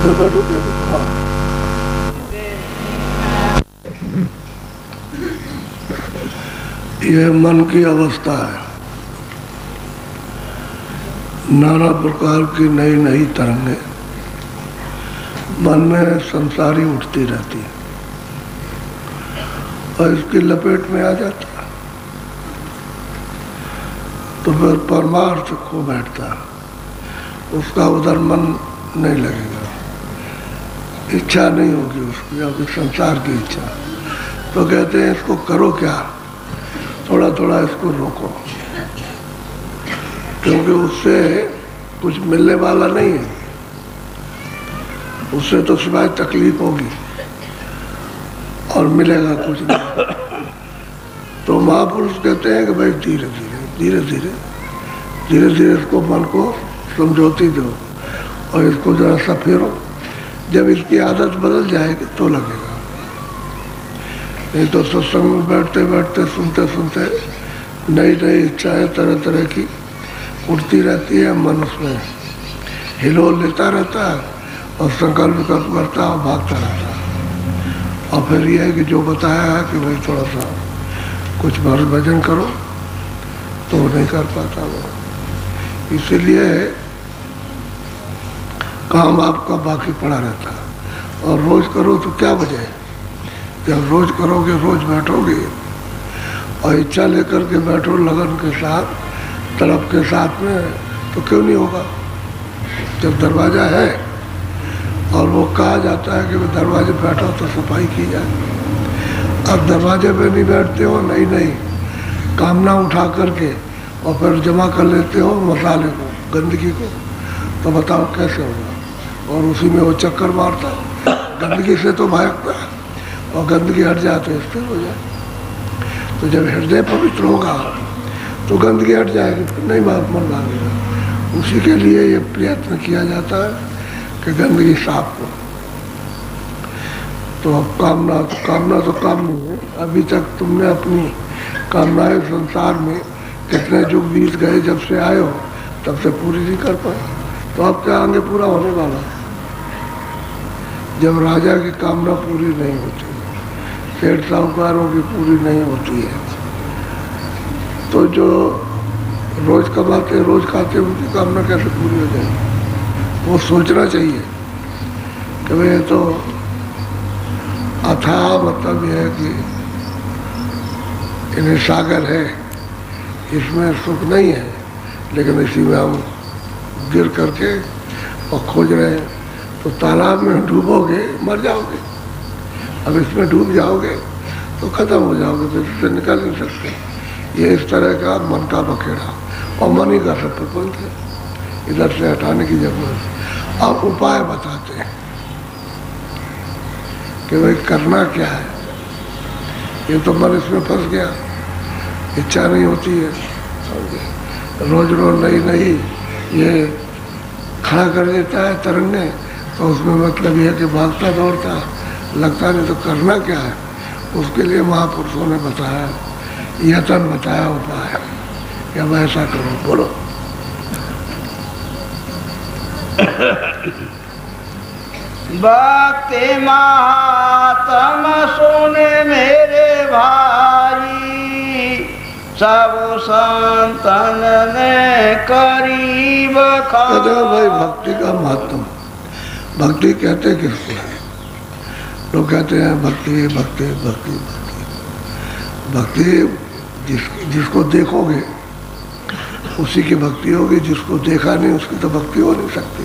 यह मन की अवस्था है। नाना प्रकार की नई नई तरंगे मन में संसारी उठती रहती है और इसकी लपेट में आ जाता है तो फिर परमार्थ खो बैठता है। उसका उधर मन नहीं लगेगा, इच्छा नहीं होगी उसकी, अभी संसार की इच्छा। तो कहते हैं इसको करो क्या, थोड़ा थोड़ा इसको रोको, क्योंकि उससे कुछ मिलने वाला नहीं है, उससे तो सिवाय तकलीफ होगी और मिलेगा कुछ नहीं। तो महापुरुष कहते हैं कि भाई धीरे धीरे धीरे धीरे धीरे धीरे इसको मन को समझौती दो और इसको जरा सा फेरो। जब इसकी आदत बदल जाएगी तो लगेगा, नहीं तो सत्संग में बैठते बैठते सुनते सुनते नई नई इच्छाएं तरह तरह की उठती रहती है, मन उसमें हिलोल लेता रहता है और संकल्प विकल्प करता और भागता रहता है। और फिर यह है कि जो बताया है कि भाई थोड़ा सा कुछ भजन करो तो नहीं कर पाता वो। इसीलिए काम आपका बाकी पड़ा रहता है। और रोज करो तो क्या वजह है, जब रोज करोगे, रोज बैठोगे और इच्छा लेकर के बैठो लगन के साथ, तड़प के साथ में, तो क्यों नहीं होगा। जब दरवाज़ा है और वो कहा जाता है कि वो दरवाजे बैठो तो सफाई की जाए। अब दरवाजे पे नहीं बैठते हो, नहीं नहीं कामना उठा करके और फिर जमा कर लेते हो मसाले को, गंदगी को, तो बताओ कैसे होगा। और उसी में वो चक्कर मारता है, गंदगी से तो भागता है और गंदगी हट जाए तो स्थिर हो जाए। तो जब हृदय पवित्र होगा तो गंदगी हट जाएगी, फिर नहीं मन भागेगा। उसी के लिए ये प्रयत्न किया जाता है कि गंदगी साफ हो। तो अब कामना तो काम नहीं है। अभी तक तुमने अपनी कामनाएं संसार में कितने युग बीत गए, जब से आए हो तब से पूरी नहीं कर पाए, तो अब क्या आगे पूरा होने वाला है। जब राजा की कामना पूरी नहीं होती, सेठ साहूकारों की पूरी नहीं होती है, तो जो रोज कमाते रोज खाते उनकी कामना कैसे पूरी हो जाएगी। वो सोचना चाहिए कि भाई तो अथाह मतलब यह है कि इन्हें सागर है, इसमें सुख नहीं है, लेकिन इसी में हम गिर करके और खोज रहे हैं। तो तालाब में डूबोगे मर जाओगे, अब इसमें डूब जाओगे तो खत्म हो जाओगे, तो इससे निकल नहीं सकते। ये इस तरह का मन का बखेड़ा, और मन ही का सब प्रपंच है, इधर से हटाने की जरूरत है। अब उपाय बताते हैं कि भाई करना क्या है। ये तो मन इसमें फंस गया, इच्छा नहीं होती है, रोज रोज नई नई ये खड़ा कर देता है तरंगे, तो उसमें मतलब यह है कि भागता दौड़ता लगता नहीं। तो करना क्या है, उसके लिए महापुरुषों ने बताया, यतन बताया उपाय कि अब ऐसा करो। बोलो भक्ति मातम सुने मेरे भाई, सब संतन ने करीब कहते हैं भाई भक्ति का महत्व। भक्ति कहते किसको है, लोग कहते हैं भक्ति भक्ति भक्ति भक्ति भक्ति जिसको देखोगे उसी की भक्ति होगी, जिसको देखा नहीं उसकी तो भक्ति हो नहीं सकती।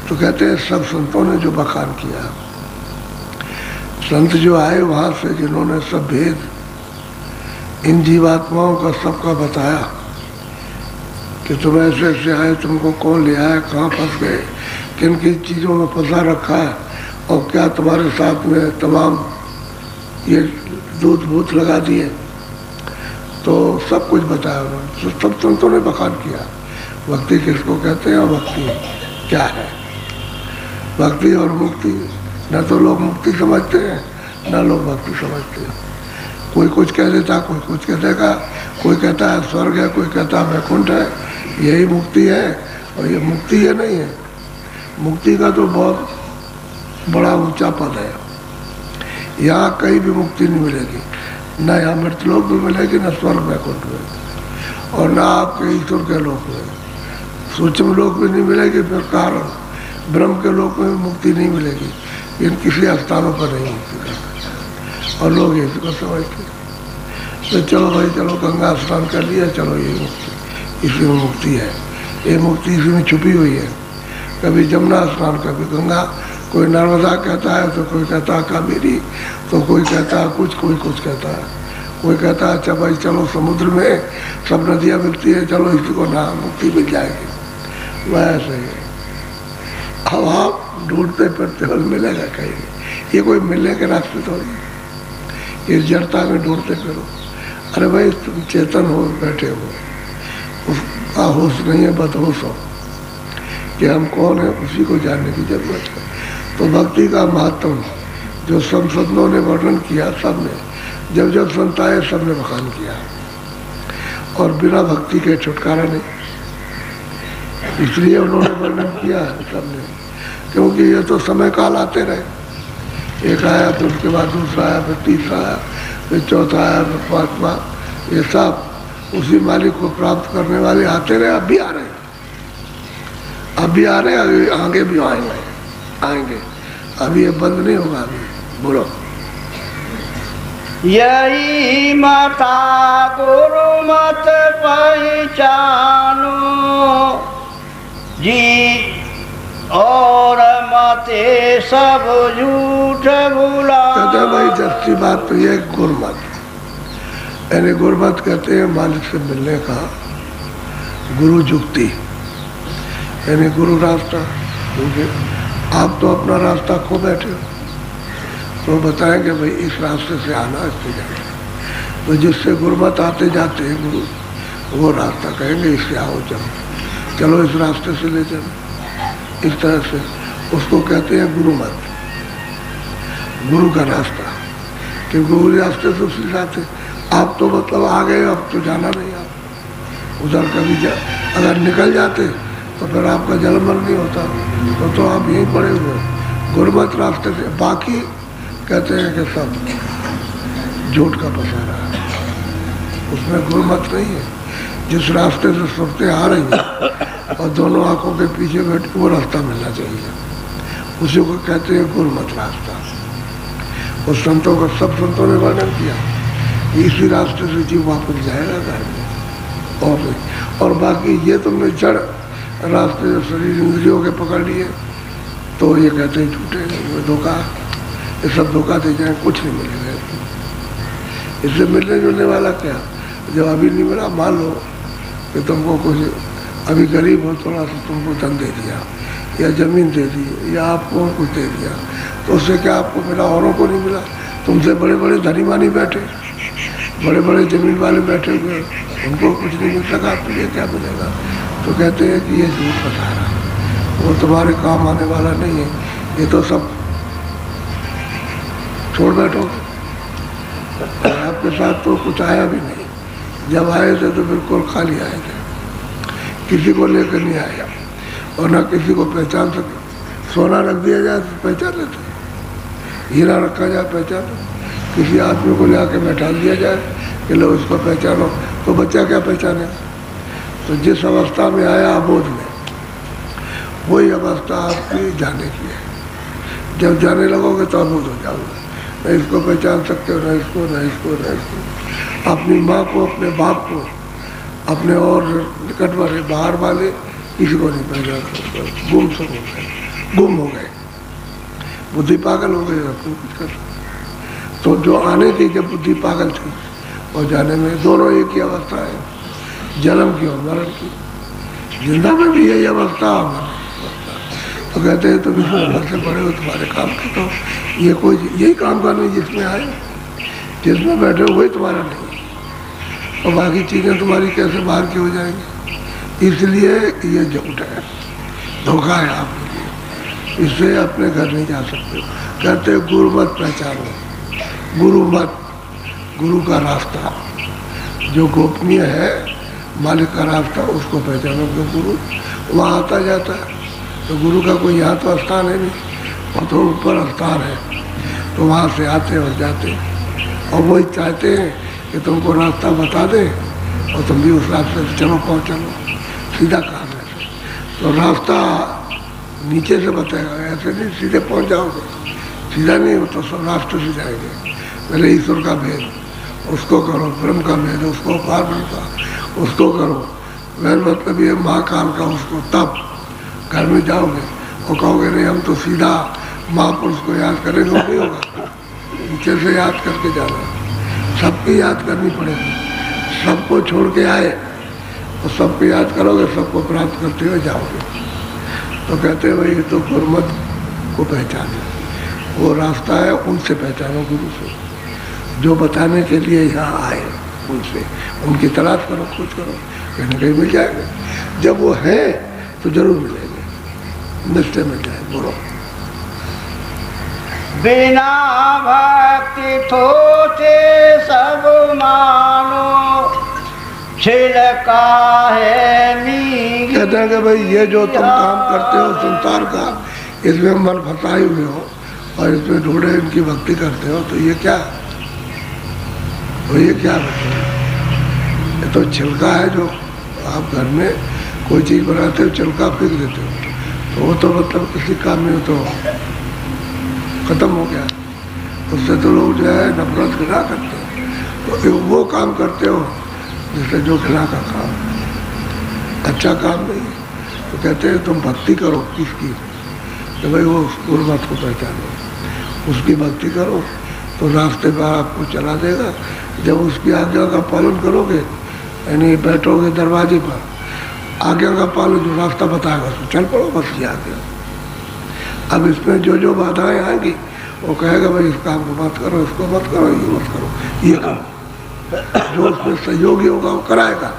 तो कहते हैं सब संतों ने जो बखान किया, संत जो आए वहाँ से, जिन्होंने सब भेद इन जीवात्माओं का सबका बताया कि तुम ऐसे ऐसे आए, तुमको कौन ले आया, कहाँ फंस गए, किन किन चीज़ों में फंसा रखा है, और क्या तुम्हारे साथ में तमाम ये दूध भूत लगा दिए, तो सब कुछ बताया उन्होंने। सब संतों ने बखान किया भक्ति किसको कहते हैं और भक्ति क्या है। भक्ति और मुक्ति, न तो लोग मुक्ति समझते हैं न लोग भक्ति समझते हैं। कोई कुछ कह देता, कोई कुछ कह देगा, कोई कहता है स्वर्ग है, कोई कहता है वैकुंठ है, यही मुक्ति है, और ये मुक्ति है नहीं है। मुक्ति का तो बहुत बड़ा ऊंचा पद है। यहाँ कहीं भी मुक्ति नहीं मिलेगी, न यहाँ मृतलोक भी मिलेगी, न स्वर्ग वैकुंठ में, और न आपके ईश्वर के लोक में, सूक्ष्म लोक भी नहीं मिलेगी, फिर कारण ब्रह्म के लोक में भी मुक्ति नहीं मिलेगी। इन किसी स्थानों पर नहीं मुक्ति करते, और लोग इसको समझते तो चलो भाई चलो गंगा स्नान कर लिया, चलो ये मुक्ति, इसी में मुक्ति है, ये मुक्ति इसी में छुपी हुई है। कभी जमुना स्नान, कभी गंगा, कोई नर्मदा कहता है तो कोई कहता है कावेरी, तो कोई कहता है कुछ, कोई कुछ कहता है, कोई कहता है अच्छा भाई चलो समुद्र में सब नदियाँ मिलती है, चलो इसी को ना मुक्ति मिल जाएगी। वैसे ही अब आप ढूंढते फिरते हो, मिलेगा कहीं नहीं, ये कोई मिलने के रास्ते थोड़ी, इस जड़ता में ढूंढते फिरो। अरे भाई तुम चेतन हो, बैठे हो, उसका होश नहीं है, बदहोश हो कि हम कौन है, उसी को जानने की जरूरत है। तो भक्ति का महत्व जो संतों ने वर्णन किया, सब ने, जब जब संत आए सब ने बखान किया, और बिना भक्ति के छुटकारा नहीं, इसलिए उन्होंने वर्णन किया है सबने, क्योंकि ये तो समय काल आते रहे, एक आया फिर उसके बाद दूसरा आया, फिर तीसरा आया, फिर चौथा आया, फिर पांचवा, ये सब उसी मालिक को प्राप्त करने वाले आते रहे, अब भी आ रहे हैं, अब भी आ रहे हैं, आगे भी आएंगे, अभी ये बंद नहीं होगा। अभी बोलो, यही माता गुरु मत पहचानो जी, और मते सब झूठ भुला। कहते हैं भाई सच्ची बात तो ये गुरमत, यानी गुरमत कहते हैं मालिक से मिलने का गुरु जुक्ति, यानी गुरु रास्ता। क्योंकि आप तो अपना रास्ता खो बैठे हो, तो बताएंगे भाई इस रास्ते से आना, इससे जाना, तो जिससे गुरमत आते जाते हैं गुरु, वो रास्ता कहेंगे इससे आओ, चलो इस रास्ते से ले चलो, इस तरह से उसको कहते हैं गुरुमत, गुरु का रास्ता। क्योंकि उस रास्ते से उसके साथ आप तो मतलब आ गए, अब तो जाना नहीं, आप उधर कभी अगर निकल जाते तो फिर आपका जलमल नहीं होता, तो आप यहीं पड़े हुए गुरमत रास्ते से। बाकी कहते हैं कि सब झूठ का पसारा है, उसमें गुरमत नहीं है। जिस रास्ते से सुरतें आ रही हैं और दोनों आंखों के पीछे बैठ के वो रास्ता मिलना चाहिए, उसी को कहते हैं गुरमत रास्ता। उस संतों का, सब संतों ने वर्णन किया, इसी रास्ते से जीव वापस जाएगा घर में, और बाकी ये तुमने जड़ रास्ते जो शरीर इंद्रियों के पकड़ लिए, तो ये कहते हैं झूठे, ये धोखा, ये सब धोखा दे जाए, कुछ नहीं मिलेगा इससे मिलने जुलने वाला क्या। जब अभी नहीं मिला, मान लो कि तुमको कुछ, अभी गरीब हो, थोड़ा सा तुमको धन दे दिया या जमीन दे दी या आपको कुछ दे दिया, तो उससे क्या आपको मिला, औरों को नहीं मिला। तुमसे बड़े बड़े धनी मानी बैठे, बड़े बड़े जमीन वाले बैठे हुए, उनको कुछ नहीं मिल सका, तो ये क्या मिलेगा। तो कहते हैं कि ये झूठ बता रहा, वो तुम्हारे काम आने वाला नहीं है, ये तो सब छोड़ बैठो। आपके साथ तो कुछ आया भी नहीं, जब आए थे तो बिल्कुल खाली आए थे, किसी को लेकर नहीं आया, और ना किसी को पहचान सके। सोना रख दिया जाए तो पहचान लेते, हीरा रखा जाए पहचान, किसी आदमी को ले आके बैठा दिया जाए कि लो इसको पहचानो, तो बच्चा क्या पहचाने। तो जिस अवस्था में आया अबोध में, वही अवस्था आपकी जाने की है। जब जाने लगोगे तो अबोध हो जाओगे, न इसको पहचान सकते हो, न इसको, न इसको, न इसको। अपनी माँ को, अपने बाप को, अपने और निकट वाले बाहर वाले किसी को नहीं पहचान सकते, गुम हो गए, बुद्धि पागल हो गई, अपने कुछ कर। तो जो आने थी जब बुद्धि पागल थी, और जाने में दोनों एक ही अवस्था है, जन्म की और मरण की। जिंदा में भी यही अवस्था, तो कहते हैं तुम इसमें घर से बड़े हो, तुम्हारे काम के, तो ये कोई यही काम का नहीं जिसमें आए, जिसमें बैठे हो वही तुम्हारा नहीं, और बाकी चीज़ें तुम्हारी कैसे बाहर की हो जाएंगी। इसलिए ये झूठ है, धोखा है आपके लिए, इससे अपने घर नहीं जा सकते। कहते हैं गुरु मत पहचानो, गुरु मत, गुरु का रास्ता जो गोपनीय है, मालिक का रास्ता, उसको पहचानो। क्यों गुरु वहाँ आता जाता है, तो गुरु का कोई यहाँ तो स्थान है नहीं, और तो ऊपर अवतार है, तो वहाँ से आते और जाते, और वही चाहते हैं कि तुमको रास्ता बता दे और तुम भी उस रास्ते से चलो, पहुँच चलो, सीधा काम है। तो रास्ता नीचे से बताएगा, ऐसे नहीं सीधे पहुँच जाओगे, सीधा नहीं हो तो सब रास्ते से जाएंगे। पहले ईश्वर का भेद उसको करो, ब्रह्म का भेद उसको, पार्वती का उसको करो, वह मतलब ये महाकाल का उसको, तब घर में जाओगे और कहोगे नहीं हम तो सीधा महापुरुष को याद करेंगे, वो नहीं होगा, नीचे से याद करके जाना, सबकी याद करनी पड़ेगी, सबको छोड़ के आए और सबको याद करोगे, सबको प्राप्त करते हुए जाओगे। तो कहते हैं भाई ये तो गुरुमत को पहचाने, वो रास्ता है उनसे पहचानो, गुरु से, जो बताने के लिए यहाँ आए उनसे, उनकी तलाश करो, खोज करो, कहीं ना कहीं मिल जाएगा। जब वो है तो जरूर मिलेंगे, निश्चय मिल जाए। बोलो बिना भक्ति थोचे सब मानो, छिलका है मीठी। कहते हैं कि भाई ये जो तुम काम करते हो संसार का, इसमें मन फंसाए हुए हो और इसमें ढूंढे इनकी भक्ति करते हो, तो ये क्या, तो ये क्या मतलब, ये तो छिलका है। जो आप घर में कोई चीज़ बनाते हो, छिलका फेंक देते हो, तो वो तो मतलब किसी काम में तो खत्म हो गया, उससे तो लोग जो है नफरत घृणा करते हैं। तो वो काम करते हो जिससे जो घृणा का काम, अच्छा काम नहीं। तो कहते हैं तुम भक्ति करो किसकी, तो भाई वो गुरुमत को पहचानो, उसकी भक्ति करो तो रास्ते पर आपको चला देगा। जब उसकी आज्ञा का पालन करोगे, यानी बैठोगे दरवाजे पर, आज्ञा का पालन, जो रास्ता बताएगा तो चल पड़ो, बस ये आज्ञा। अब इसमें जो जो बाधाएं आएंगी वो कहेगा भाई इस काम को मत करो, इसको मत करो, ये मत करो, ये करो। जो उसमें सहयोगी होगा वो कराएगा,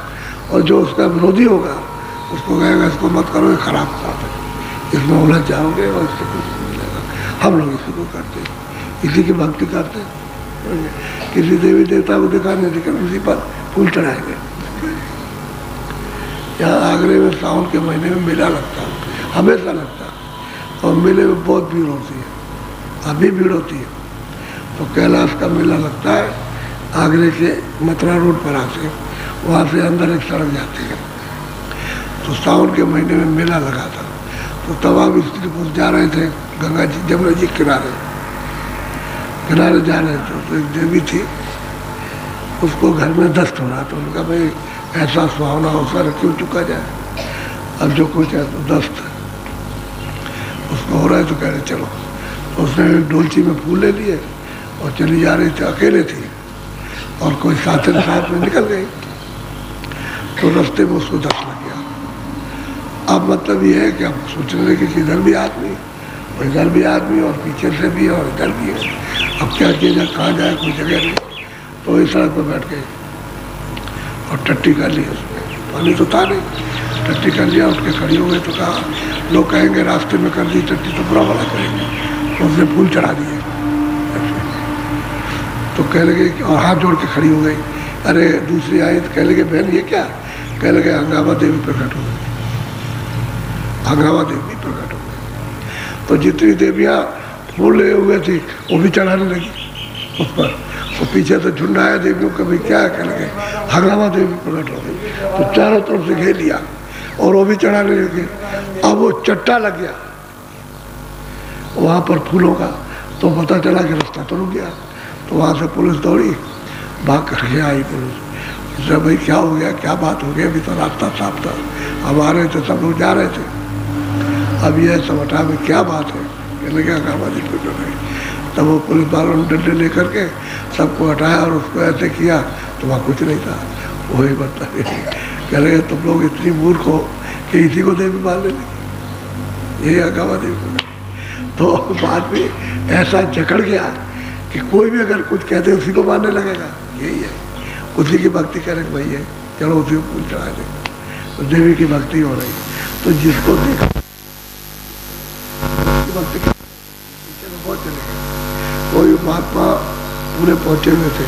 और जो उसका विरोधी होगा उसको कहेगा इसको मत करो, ये खराब बात है, इसमें उलझ जाओगे और इससे कुछ नहीं मिलेगा। हम लोग इसी को करते हैं, इसी की भक्ति करते हैं। किसी देवी देवता को दिखाने लेकिन उसी पर फूल चढ़ाएंगे। यहाँ आगरे में सावन के महीने में मेला लगता है, हमेशा लगता है, और मेले में बहुत भीड़ होती है, अभी भीड़ होती है। तो कैलाश का मेला लगता है आगरे से मथुरा रोड पर आके, वहाँ से अंदर एक सड़क जाती है। तो सावन के महीने में मेला लगा था, तो तमाम स्त्री पुरुष जा रहे थे गंगा जी, जमुना जी किनारे जा रहे थे। तो एक देवी थी, उसको घर में दस्त हो रहा, तो उनका भाई ऐसा सुहावना अवसर क्यों चुका जाए, अब जो कुछ है तो दस्त उसको हो रहा है, तो कह रहे चलो। तो उसने एक डोलची में फूल ले लिए और चली जा रही थी, अकेले थी, और कोई साथी साथ में निकल गई, तो रास्ते में उसको दस्त लग गया। अब मतलब ये है कि अब सोचने लगे कि इधर भी आदमी और इधर भी आदमी और पीछे से भी और इधर भी है, अब क्या किया जाए, कहाँ जाए, कोई जगह नहीं। तो इस सड़क पर बैठ गए और टट्टी कर ली, उसमें पानी तो था नहीं, टट्टी कर लिया, उठ के खड़ी हो गई। तो कहा लोग कहेंगे रास्ते में कर दी टट्टी तो बुरा भला करेंगे, तो उसने फूल चढ़ा दिए। तो कह लगे, और हाथ जोड़ के खड़ी हो गई। अरे दूसरी आई तो कह लगे बहन ये क्या, कह लगे हंगामा देवी प्रकट हो गई, हंगामा देवी प्रकट हो गई। तो जितनी देवियाँ फूल ले हुए थी वो भी चढ़ाने लगी उस पर, तो पीछे से झुंड आया देवियों का, भाई क्या है, कह लगे हंगामा देवी प्रकट हो गई। तो चारों तरफ से घेर लिया और वो भी चढ़ाने लगे। अब वो चट्टा लग गया वहाँ पर फूलों का, तो पता चला कि रास्ता तो रुक गया। तो वहाँ से पुलिस दौड़ी, भाग करके आई पुलिस। उससे भाई क्या हो गया, क्या बात हो गई, अभी तो रास्ता साफ था, अब आ रहे थे, सब लोग जा रहे थे, अब यह सब हटा में क्या बात है, कहने क्या हंगामा देवी प्रकट हो गई। तब वो पुलिस वालों ने डंडे लेकर के सबको हटाया और उसको ऐसे किया, तो वहाँ कुछ नहीं था। वही मतलब कह रहे तुम लोग इतनी मूर्ख हो कि इसी को देवी मान लेने, यही हंगामा देवी। तो बाद में ऐसा जकड़ गया कि कोई भी अगर कुछ कहते उसी को मानने लगेगा, यही है, उसी की भक्ति करेंगे भाई है, चलो उसी को फूल चढ़ा देंगे, तो देवी की भक्ति हो रही। तो जिसको देखा भक्ति बहुत चले गए, कोई महात्मा पूरे पहुंचे हुए थे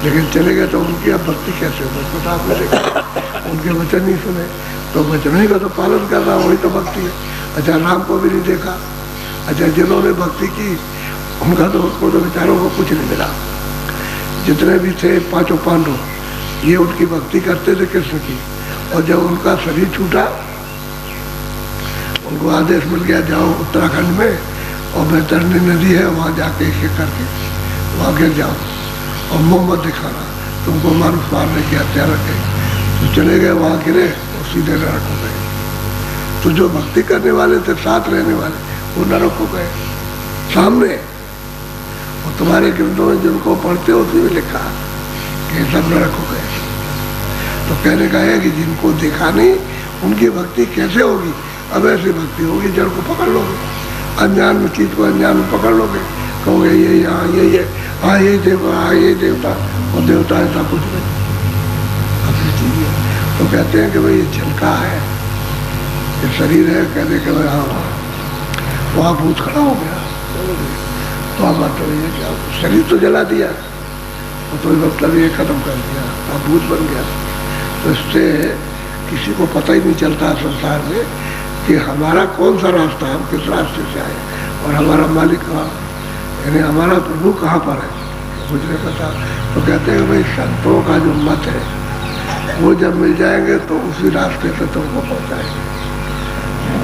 लेकिन चले गए, तो उनकी अब भक्ति कैसे हो, उसको साथ में देखा, उनके वचन नहीं सुने, तो वचन ही का तो पालन करना वही तो भक्ति है। अच्छा राम को भी नहीं देखा, अच्छा, जिन्होंने भक्ति की उनका तो उसको तो बेचारों को कुछ नहीं मिला। जितने भी थे पांचों पांडव, ये उनकी भक्ति करते थे कृष्ण की, और जब उनका शरीर छूटा, उनको आदेश मिल गया जाओ उत्तराखंड में और बैतरणी नदी है, वहाँ जाके एक करके वहाँ गिर जाओ और मुँह मत दिखाना, तुमको मानुष मारने की हत्या रखे। तो चले गए, वहाँ गिरे और सीधे नरक हो गए। तो जो भक्ति करने वाले थे, साथ रहने वाले, वो नरक हो गए सामने। और तुम्हारे ग्रंथों में जिनको पढ़ते हो उसमें भी लिखा कि सब नरक हो गए। तो कहने का है कि जिनको देखा नहीं उनकी भक्ति कैसे होगी? अब ऐसी भक्ति होगी जड़ को पकड़ लोगे, अनजान में चीज को अनजान में पकड़ लोगे, कहोगे ये यहाँ ये हाँ ये देवता, हाँ ये देवता, और देवता ऐसा कुछ नहीं, अपनी चीज है। तो कहते हैं कि भाई ये झलका है, ये शरीर है, कहते कि भाई हाँ वहाँ भूत खड़ा हो गया। तो आप बात ये क्या, शरीर तो जला दिया तो मतलब ये खत्म कर दिया, अब भूत बन गया। तो इससे किसी को पता ही नहीं चलता संसार में कि हमारा कौन सा रास्ता है, हम किस रास्ते से आए और हमारा मालिक कहाँ, यानी हमारा प्रभु कहाँ पर है, मुझे नहीं पता। तो कहते हैं भाई संतों का जो मत है वो जब मिल जाएंगे तो उसी रास्ते से तुमको पहुँचाएंगे,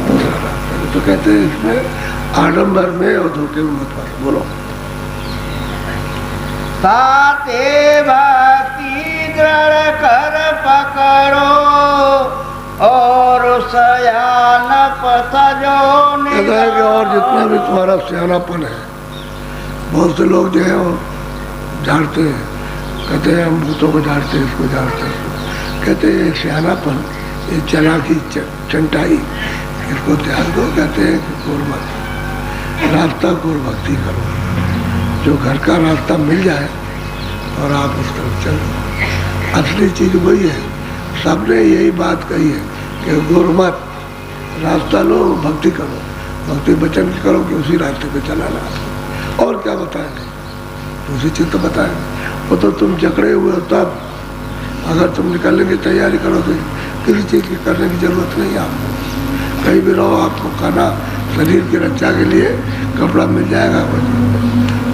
दूसरा रास्ता। तो कहते हैं इसमें आडम्बर में और धोखे में मत पड़ो। बोलो। ताते भक्ति दृढ़ कर पकड़ो और सयान पथ जो कहता है कि और जितना भी तुम्हारा सियानापन है, बहुत से लोग जो है वो झाड़ते हैं, कहते हैं हम भूतों को झाड़ते हैं, इसको झाड़ते हैं, कहते हैं सियानापन, ये चालाकी चंटाई, इसको त्याग दो। कहते हैं कि गुरमत रास्ता गुर भक्ति करो, जो घर का रास्ता मिल जाए और आप उस तरफ चलो। असली चीज वही है, सबने यही बात कही है कि गुरमत रास्ता लो, भक्ति करो, भक्ति वचन करो कि उसी रास्ते पे चलाना। और क्या बताएंगे, दूसरी चीज तो बताएंगे, वो तो तुम जकड़े हुए हो। तब अगर तुम निकलने की तैयारी करो तो किसी चीज की करने की जरूरत नहीं है आपको, कहीं भी रहो, आपको खाना शरीर की रक्षा के लिए कपड़ा मिल जाएगा,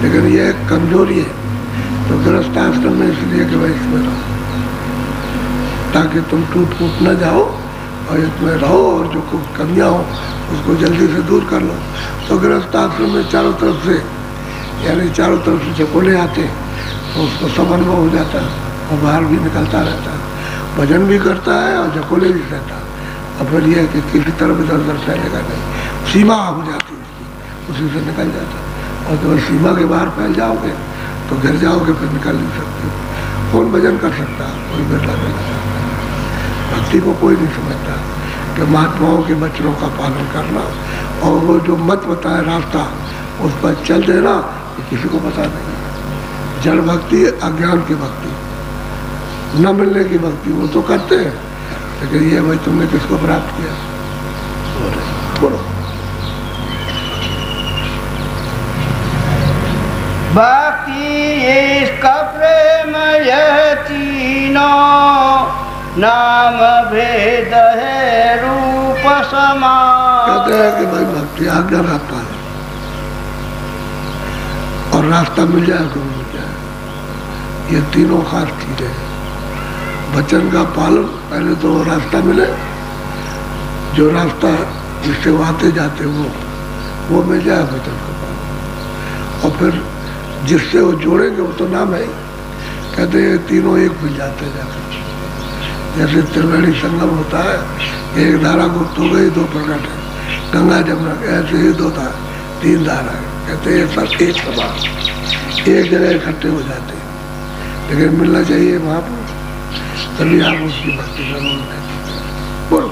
लेकिन ये एक कमजोरी है। तो गृहस्थ आश्रम में इसलिए कि भाई इसमें रहो ताकि तुम टूट फूट न जाओ और इसमें रहो, और जो कमियां हो उसको जल्दी से दूर कर लो। तो गृहस्थ आश्रम में चारों तरफ से, यानी चारों तरफ से झकोले आते तो उसको सब अनुभव हो जाता है और बाहर भी निकलता रहता है, भजन भी करता है और झकोले भी रहता है। और फिर यह कि किसी तरफ इधर उधर फैलेगा नहीं, सीमा हो जाती है उसकी, उसी से निकल जाता है। और जब सीमा के बाहर फैल जाओगे तो गिर जाओगे, फिर निकल नहीं सकते। कौन भजन कर सकता है? कोई बिरला नहीं कर सकता। भक्ति को कोई नहीं समझता कि महात्माओं के वचनों का पालन करना और वो जो मत बताए रास्ता उस पर चल देना, ये किसी को पता नहीं। जड़ भक्ति, अज्ञान की भक्ति, न मिलने की भक्ति वो तो करते हैं, लेकिन ये भाई तुमने किसको प्राप्त किया? बोलो। भक्ति इसका प्रेम यह तीनों, नाम भेद है रूप समान। कहते हैं कि भाई भक्ति आज्ञा रास्ता है और रास्ता मिल जाए तो मिल जाए, ये तीनों खास चीजें हैं। वचन का पालन, पहले तो रास्ता मिले, जो रास्ता जिससे वो आते जाते वो मिल जाए वचन का पालन, और फिर जिससे वो जोड़ेंगे वो तो नाम है। कहते हैं तीनों एक मिल जाते जाकर, जैसे त्रिवेणी संगम होता है, एक धारा गुप्त हो गई, दो प्रकट है, गंगा जमुना, ऐसे ही दो धारा, तीन धारा है। कहते हैं सब एक समान एक जगह इकट्ठे हो जाते हैं, लेकिन मिलना चाहिए वहाँ पर, तभी आप उसकी भक्ति करोगे। बोलो।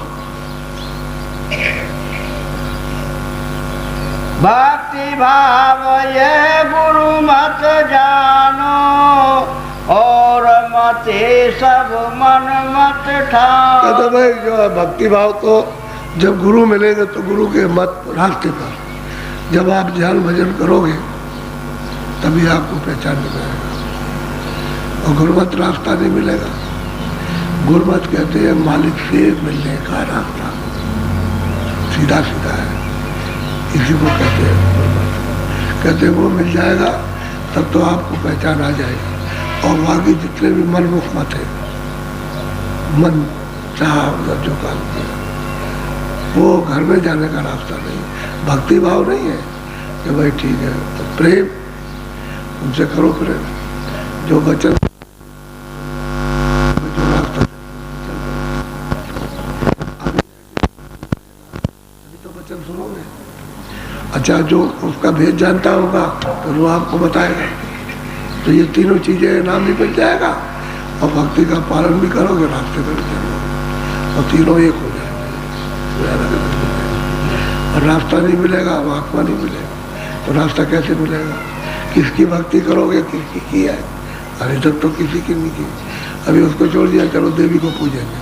भक्ति भाव ये गुरु मत जानो और मते सब मन मत ठानो। कहते भाई जो है भक्ति भाव तो जब गुरु मिलेंगे तो गुरु के मत रास्ते पर जब आप ध्यान भजन करोगे तभी आपको पहचान में आएगा, और गुरुमत रास्ता नहीं मिलेगा। गुरुमत कहते हैं मालिक से मिलने का रास्ता, सीधा सीधा है, इसी को कहते हैं परमात्मा। कहते हैं वो मिल जाएगा तब तो आपको पहचान आ जाएगी। और बाकी जितने भी मनमुख मत है, मन चाह जो काम किया, वो घर में जाने का रास्ता नहीं। भक्ति भाव नहीं है कि भाई ठीक है, तो प्रेम उनसे करो प्रेम, जो वचन जो रास्ता अभी तो वचन सुनोगे। अच्छा, जो उसका भेद जानता होगा तो वो आपको बताएगा। तो ये तीनों चीजें नाम भी मिल जाएगा और भक्ति का पालन भी करोगे, रास्ते पर भी चलोगे, और तीनों एक हो जाएंगे। और रास्ता नहीं मिलेगा, महात्मा नहीं मिलेगा, तो रास्ता कैसे मिलेगा? किसकी भक्ति करोगे, किसकी की है? अभी तक तो किसी की नहीं की। अभी उसको छोड़ दिया, चलो देवी को पूजेंगे,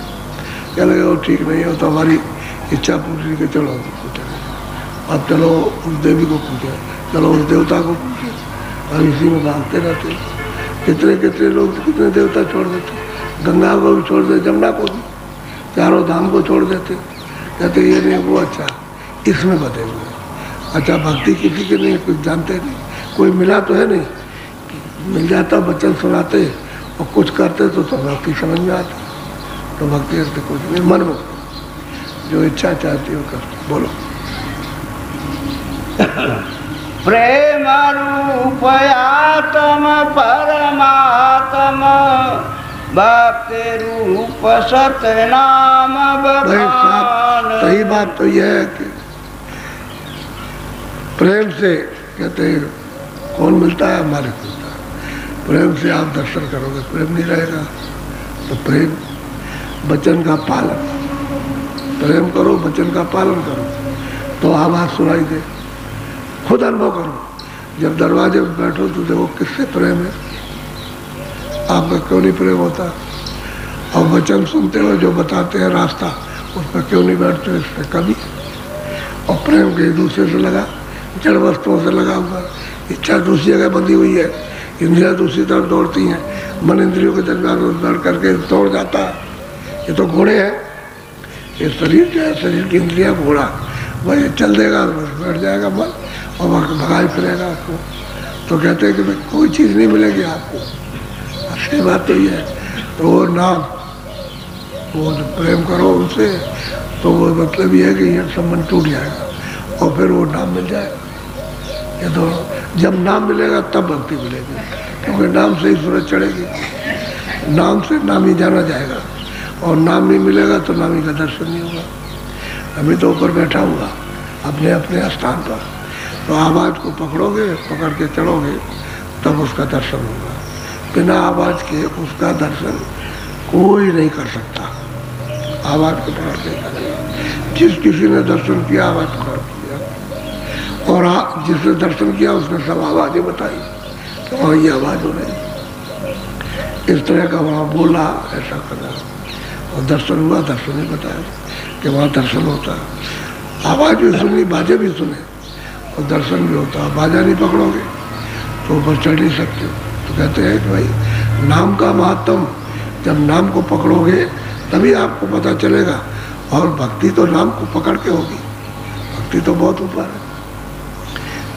क्या लगेगा वो ठीक नहीं हो तो हमारी इच्छा पूरी के चलो अब चलो उस देवी को पूजे, चलो उस देवता को पूजे, और इसी में भागते रहते। कितने कितने लोग कितने देवता छोड़ देते, गंगा को भी छोड़ देते, जमुना को भी, चारों धाम को छोड़ देते, कहते ये नहीं वो अच्छा, इसमें बधे हुए। अच्छा, भक्ति किसी की नहीं, कुछ जानते नहीं, कोई मिला तो है नहीं, मिल जाता वचन सुनाते और कुछ करते तो भक्ति समझ में आती। तो भक्ति ऐसे कुछ नहीं, मन में जो इच्छा चाहती हो करते। बोलो। प्रेम रूप आत्म परमात्मा, भक्ति रूप सतनाम बखान। सही बात तो यह है कि प्रेम से कहते हैं कौन मिलता है, हमारे मिलता है। प्रेम से आप दर्शन करोगे, प्रेम नहीं रहेगा तो प्रेम वचन का पालन, प्रेम करो वचन का पालन करो तो आवाज सुनाई दे। खुद अनुभव करो, जब दरवाजे पर बैठो तो देखो किससे प्रेम है, आपका क्यों नहीं प्रेम होता? और वचन सुनते हो जो बताते हैं रास्ता, उस पर क्यों नहीं बैठते? इस पर कभी। और प्रेम के दूसरे से लगा, जड़ वस्तुओं से लगा हुआ, इच्छा दूसरी जगह बंधी हुई है, इंद्रियां दूसरी तरफ दौड़ती हैं, मन इंद्रियों के दरमियान दौड़ करके दौड़ जाता है। ये तो घोड़े हैं, ये शरीर जो है, शरीर की इंद्रियां घोड़ा, वही चल देगा, बस बैठ जाएगा मन और भगाई फिरेगा आपको। तो कहते हैं कि भाई कोई चीज़ नहीं मिलेगी आपको। असली बात तो ये है। तो वो नाम, वो प्रेम करो उनसे, तो वो मतलब ये है कि ये संबंध टूट जाएगा और फिर वो नाम मिल जाएगा। ये तो जब नाम मिलेगा तब भक्ति मिलेगी, क्योंकि नाम से ही सूरज चढ़ेगी, नाम से नामी जाना जाएगा, और नाम नहीं मिलेगा तो नामी का दर्शन नहीं होगा। अभी तो ऊपर बैठा हुआ अपने अपने स्थान पर, तो आवाज़ को पकड़ोगे, पकड़ के चढ़ोगे तब उसका दर्शन होगा। बिना आवाज़ के उसका दर्शन कोई नहीं कर सकता। आवाज़ को पकड़ के करेगा। जिस किसी ने दर्शन किया आवाज़ पकड़ किया, और जिसने दर्शन किया उसने सब आवाज़ें बताई कि वहाँ ये आवाज़ हो रही, इस तरह का वहाँ बोला, ऐसा करा, और दर्शन हुआ। दर्शन ही बताया कि वहाँ दर्शन होता है। आवाज़ भी सुनी, बाजे भी सुने और दर्शन भी होता है। बाजा नहीं पकड़ोगे तो ऊपर चढ़ नहीं सकते। तो कहते हैं कि भाई नाम का महत्व, जब नाम को पकड़ोगे तभी आपको पता चलेगा। और भक्ति तो नाम को पकड़ के होगी, भक्ति तो बहुत ऊपर है।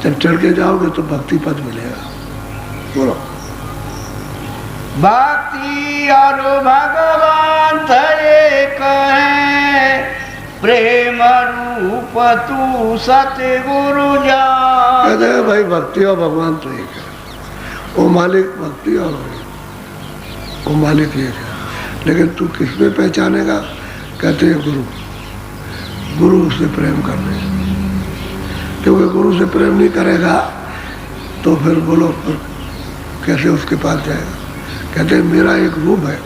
जब चढ़ के जाओगे तो भक्ति पद मिलेगा। बोलो। भक्ति और भगवान एक है, प्रेम रूप तू सतगुरु जान। कहते हैं भाई भक्ति और भगवान तो एक है, वो मालिक भक्ति और वो मालिक एक है, लेकिन तू किसमें पहचानेगा? कहते हैं गुरु, गुरु से प्रेम करने, क्योंकि गुरु से प्रेम नहीं करेगा तो फिर बोलो फिर कैसे उसके पास जाएगा? कहते हैं मेरा एक रूप है,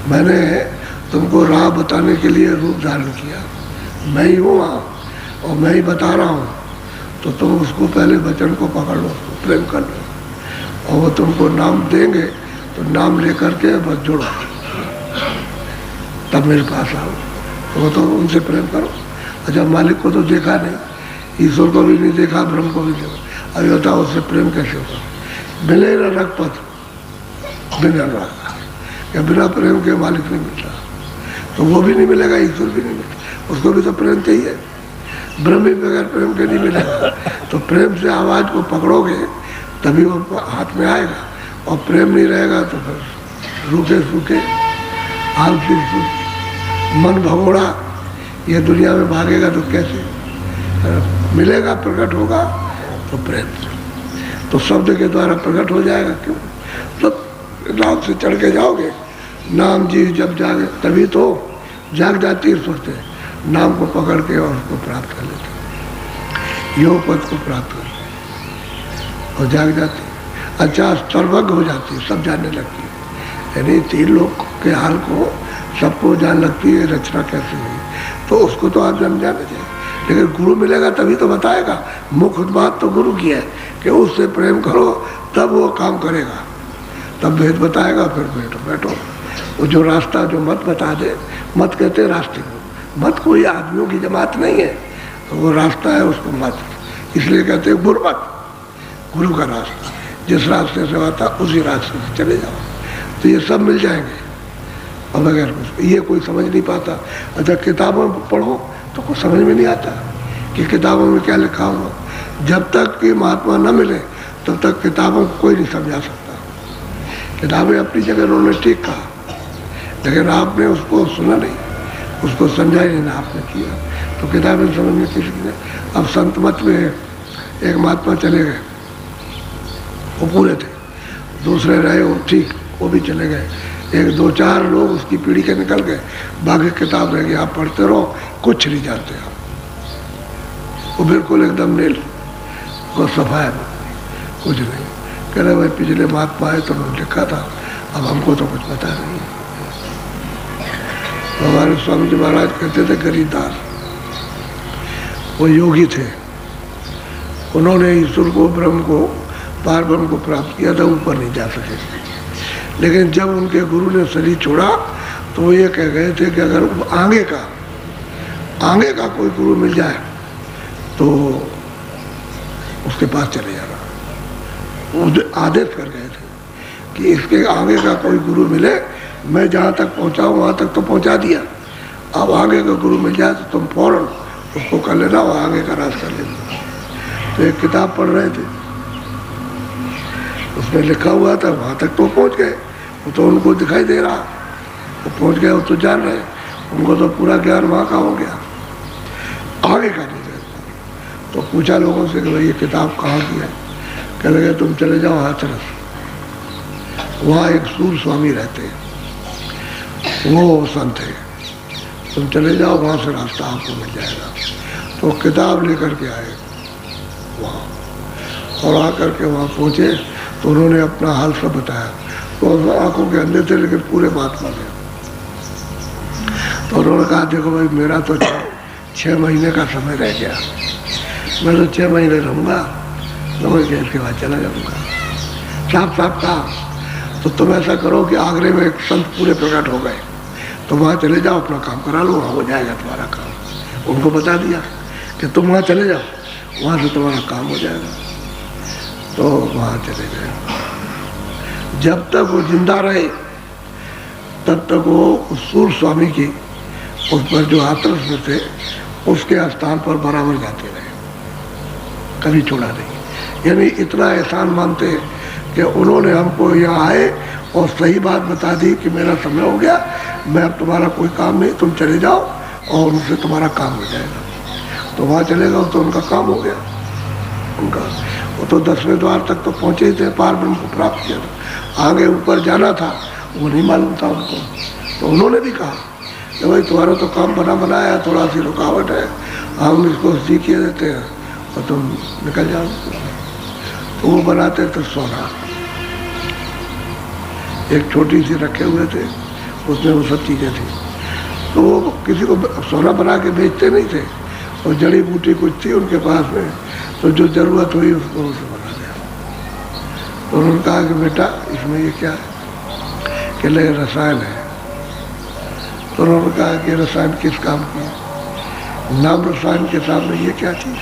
मैंने तुमको राह बताने के लिए रूप धारण किया, मैं ही हूँ वहाँ और मैं ही बता रहा हूँ। तो तुम उसको पहले वचन को पकड़ लो, उसको प्रेम कर लो, और वो तुमको नाम देंगे तो नाम लेकर के बस जुड़ो, तब मेरे पास आओ। तो वो तो उनसे प्रेम करो। अच्छा, मालिक को तो देखा नहीं, ईश्वर को भी नहीं देखा, ब्रह्म को भी देखा, अभी बताओ उससे प्रेम कैसे होगा? मिले न रघुपत बिना राग, या बिना प्रेम के मालिक नहीं मिलता, तो वो भी नहीं मिलेगा, ईश्वर भी नहीं मिलता, उसको भी तो प्रेम चाहिए। ब्रह्म ही बगैर प्रेम के नहीं मिलेगा। तो प्रेम से आवाज़ को पकड़ोगे तभी वो हाथ में आएगा, और प्रेम नहीं रहेगा तो फिर रूखे सूखे आलसी मन भगोड़ा ये दुनिया में भागेगा तो कैसे मिलेगा? प्रकट होगा तो प्रेम से, तो शब्द के द्वारा प्रकट हो जाएगा। क्यों? सब नाम से चढ़ के जाओगे, नाम जी जब जागे तभी तो जाग जाती है सुरते, नाम को पकड़ के और उसको प्राप्त कर लेते, योग पद को प्राप्त कर लेते और जाग जाती है। अच्छा सर्वज्ञ हो जाती है, सब जानने लगती है, यानी 3 लोग के हाल को सबको जान लगती है, रचना कैसे हुई, तो उसको तो आप जान जाना चाहिए। लेकिन गुरु मिलेगा तभी तो बताएगा। मुख्य बात तो गुरु की है कि उससे प्रेम करो तब वो काम करेगा, तब भेद बताएगा, फिर बैठो। वो जो रास्ता जो मत बता दे, मत कहते हैं रास्ते को, मत कोई आदमियों की जमात नहीं है, तो वो रास्ता है उसको मत, इसलिए कहते हैं गुरमत, गुरु का रास्ता, जिस रास्ते से आता उसी रास्ते से चले जाओ, तो ये सब मिल जाएंगे। और बगैर कुछ ये कोई समझ नहीं पाता। अच्छा किताबों में पढ़ो तो कुछ समझ में नहीं आता कि किताबों में क्या लिखा हुआ। जब तक कि महात्मा न मिले तब तक किताबों को कोई नहीं समझा सकता। किताबें अपनी जगह उन्होंने ठीक कहा, लेकिन आपने उसको सुना नहीं, उसको समझा ही नहीं आपने किया, तो किताबें समझ में किसी ने। अब संत मत में एक महात्मा चले गए, वो पूरे थे, दूसरे रहे वो ठीक, वो भी चले गए, 1-2-4 लोग उसकी पीढ़ी के निकल गए, बाकी किताब रह गई। आप पढ़ते रहो, कुछ नहीं जानते आप, वो बिल्कुल एकदम नील को सफाया, कुछ नहीं। कह रहे भाई पिछले महात्मा आए तो उन्होंने लिखा था, अब हमको तो कुछ पता नहीं। तो हमारे स्वामी जी महाराज कहते थे गरीबदास, वो योगी थे, उन्होंने ईश्वर को, ब्रह्म को, पार ब्रह्म को प्राप्त किया था, ऊपर नहीं जा सके। लेकिन जब उनके गुरु ने शरीर छोड़ा तो वो ये कह गए थे कि अगर आगे का कोई गुरु मिल जाए तो उसके पास चले जाना। वो आदेश कर गए थे कि इसके आगे का कोई गुरु मिले, मैं जहाँ तक पहुँचाऊँ वहाँ तक तो पहुँचा दिया, अब आगे का गुरु मिल जाए तो तुम फौरन उसको कर लेना और आगे का रास्ता कर लेना। तो एक किताब पढ़ रहे थे, उसमें लिखा हुआ था, वहाँ तक तो पहुँच गए, वो तो उनको दिखाई दे रहा, वो पहुँच गए, वो तो जान रहे, उनको तो पूरा ज्ञान वहाँ का हो गया, आगे का नहीं रहता। तो पूछा लोगों से कि भाई ये किताब कहाँ की है? कह लगे तुम चले जाओ हाथरस, वहाँ एक सूर स्वामी रहते हैं, वो संत है, तुम चले जाओ, वहाँ से रास्ता आपको मिल जाएगा। तो किताब लेकर के आए वहाँ, और आकर के वहाँ पहुँचे तो उन्होंने अपना हाल सब बताया। तो आंखों के अंधे थे लेकिन पूरे महात्मा थे। तो उन्होंने कहा देखो भाई मेरा तो 6 महीने का समय रह गया, मैं तो 6 महीने रहूँगा, तो मैं इसके बाद चला जाऊँगा। साफ साफ कहा। तो तुम ऐसा करो कि आगरे में एक संत पूरे प्रकट हो गए, तो वहाँ चले जाओ, अपना काम करा लो, वहाँ हो जाएगा तुम्हारा काम। उनको बता दिया कि तुम वहाँ चले जाओ, वहाँ से तुम्हारा काम हो जाएगा। तो वहाँ चले गए। जब तक वो जिंदा रहे तब तक वो सूर स्वामी की उस पर जो हाथरस में थे उसके स्थान पर बराबर जाते रहे, कभी छोड़ा नहीं। यानी इतना एहसान मानते कि उन्होंने हमको यहाँ आए और सही बात बता दी कि मेरा समय हो गया, मैं अब तुम्हारा कोई काम नहीं, तुम चले जाओ और उनसे तुम्हारा काम हो जाएगा। तो वहाँ चले गए तो उनका काम हो गया। उनका वो तो 10वें द्वार तक तो पहुँचे ही थे, पार ब्रह्म को प्राप्त किया था, आगे ऊपर जाना था वो नहीं मालूम था उनको। तो उन्होंने भी कहा कि भाई तुम्हारा तो काम बना बनाया, थोड़ा सी रुकावट है, हम इसको सीखिए देते हैं और तुम निकल जाओ। तो वो बनाते थे सोना, एक छोटी सी रखे हुए थे, उसमें वो सब चीज़ें थी। तो वो किसी को सोना बना के बेचते नहीं थे, और जड़ी बूटी कुछ थी उनके पास में, तो जो ज़रूरत हुई उसको उसे बना दिया। तो उन्होंने कहा कि बेटा इसमें ये क्या है? कि ले रसायन है। तो उन्होंने कहा कि रसायन किस काम की है? नाम रसायन के सामने ये क्या चीज़?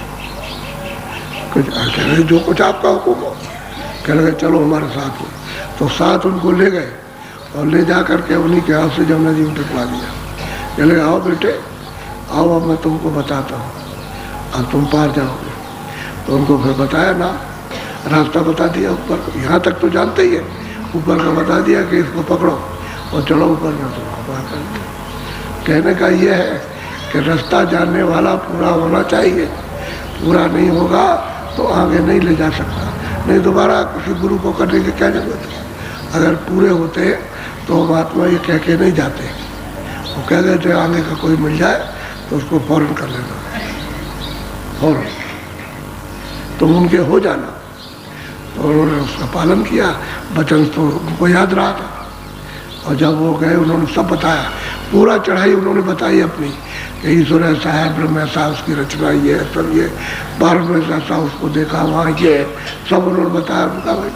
कुछ कह रहे जो कुछ आपका हुक्म हो। कह लगे चलो हमारे साथ हो। तो साथ उनको ले गए और ले जा करके उन्हीं के हाथ से जमुना जी में टकरा दिया। कह लगे आओ बेटे आओ, अब मैं तुमको बताता हूँ। अब तुम पार जाओगे। तो उनको फिर बताया ना, रास्ता बता दिया ऊपर, यहाँ तक तो जानते ही है, ऊपर का बता दिया कि इसको पकड़ो और चलो ऊपर में, तुमको पार कर दिया। कहने का ये है कि रास्ता जानने वाला पूरा होना चाहिए, पूरा नहीं होगा तो आगे नहीं ले जा सकता। नहीं दोबारा किसी गुरु को करने की क्या जरूरत है। अगर पूरे होते तो महात्मा ये कह के नहीं जाते, वो कह देते आगे का कोई मिल जाए तो उसको फौरन कर लेना, फौरन तुम उनके हो जाना। तो उन्होंने उसका पालन किया, वचन तो उनको याद रहा था। और जब वो गए उन्होंने सब बताया, पूरा चढ़ाई उन्होंने बताई अपनी कि ईश्वर ऐसा है, ब्रह्म ऐसा, उसकी रचना ये है, सब ये, भारत में ऐसा उसको देखा, वहाँ ये सब उन्होंने बताया। उनका भाई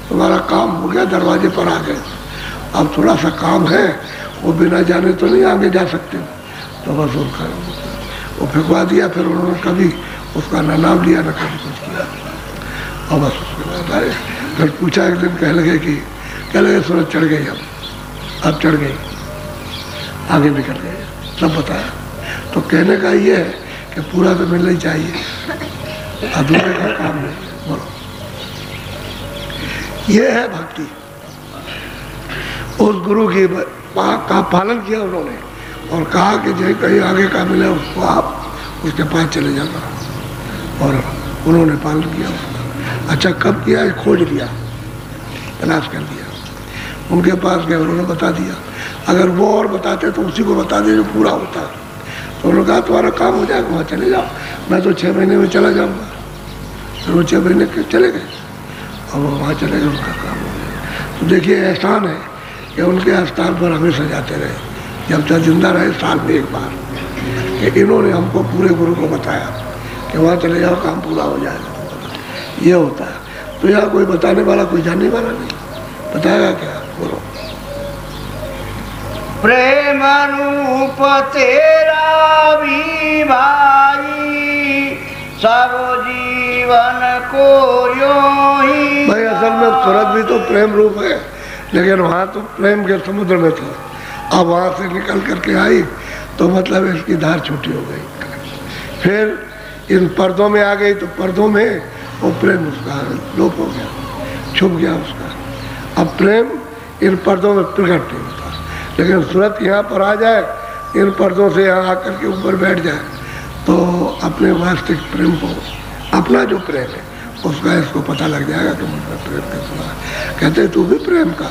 तुम्हारा काम हो गया, दरवाजे पर आ गए, अब थोड़ा सा काम है, वो बिना जाने तो नहीं आगे जा सकते। तो बस उनका वो फेंकवा दिया। फिर उन्होंने कभी उसका न नाम लिया न कभी कुछ किया। और बस उसके बाद आए, फिर पूछा एक दिन, कह लगे सूरज चढ़ गई, अब चढ़ गई, आगे निकल गए, सब बताया। तो कहने का ये है कि पूरा तो मिलना ही चाहिए, अधूरे का काम नहीं। बोलो, ये है भक्ति। उस गुरु की का पालन किया उन्होंने और कहा कि जो कहीं आगे का मिले उसको आप उसके पास चले जाना, और उन्होंने पालन किया उसका। अच्छा कब किया, खोज लिया, तलाश कर लिया, उनके पास गए, उन्होंने बता दिया। अगर वो और बताते तो उसी को बता दे जो पूरा होता। तो उन्होंने कहा तुम्हारा काम हो जाएगा, वहाँ चले जाओ, मैं तो 6 महीने में चला जाऊँगा। फिर वो 6 महीने के चले गए और वो वहाँ चले गए, उनका काम हो गया। तो देखिए एहसान है कि उनके स्थान पर हमेशा जाते रहे, जब तक जिंदा रहे, साल में एक बार, कि इन्होंने हमको पूरे गुरु को बताया कि वहाँ चले जाओ, काम पूरा हो जाएगा। ये होता है। तो यहाँ कोई बताने वाला, कोई जानने वाला नहीं, बताएगा क्या? बोलो। प्रेम रूप तेरा भी भाई, सब जीवन को यूं ही। भाई असल में सूरत भी तो प्रेम रूप है, लेकिन वहाँ तो प्रेम के समुद्र में थी। अब वहाँ से निकल करके आई तो मतलब इसकी धार छोटी हो गई। फिर इन पर्दों में आ गई तो पर्दों में वो प्रेम उसका लोप हो गया, छुप गया उसका। अब प्रेम इन पर्दों में प्रकट नहीं होता, लेकिन सूरत यहाँ पर आ जाए, इन पर्दों से यहाँ आकर के ऊपर बैठ जाए तो अपने वास्तविक प्रेम को, अपना जो प्रेम है उसका इसको पता लग जाएगा कि मुझे प्रेम कैसा है। कहते तू भी प्रेम का,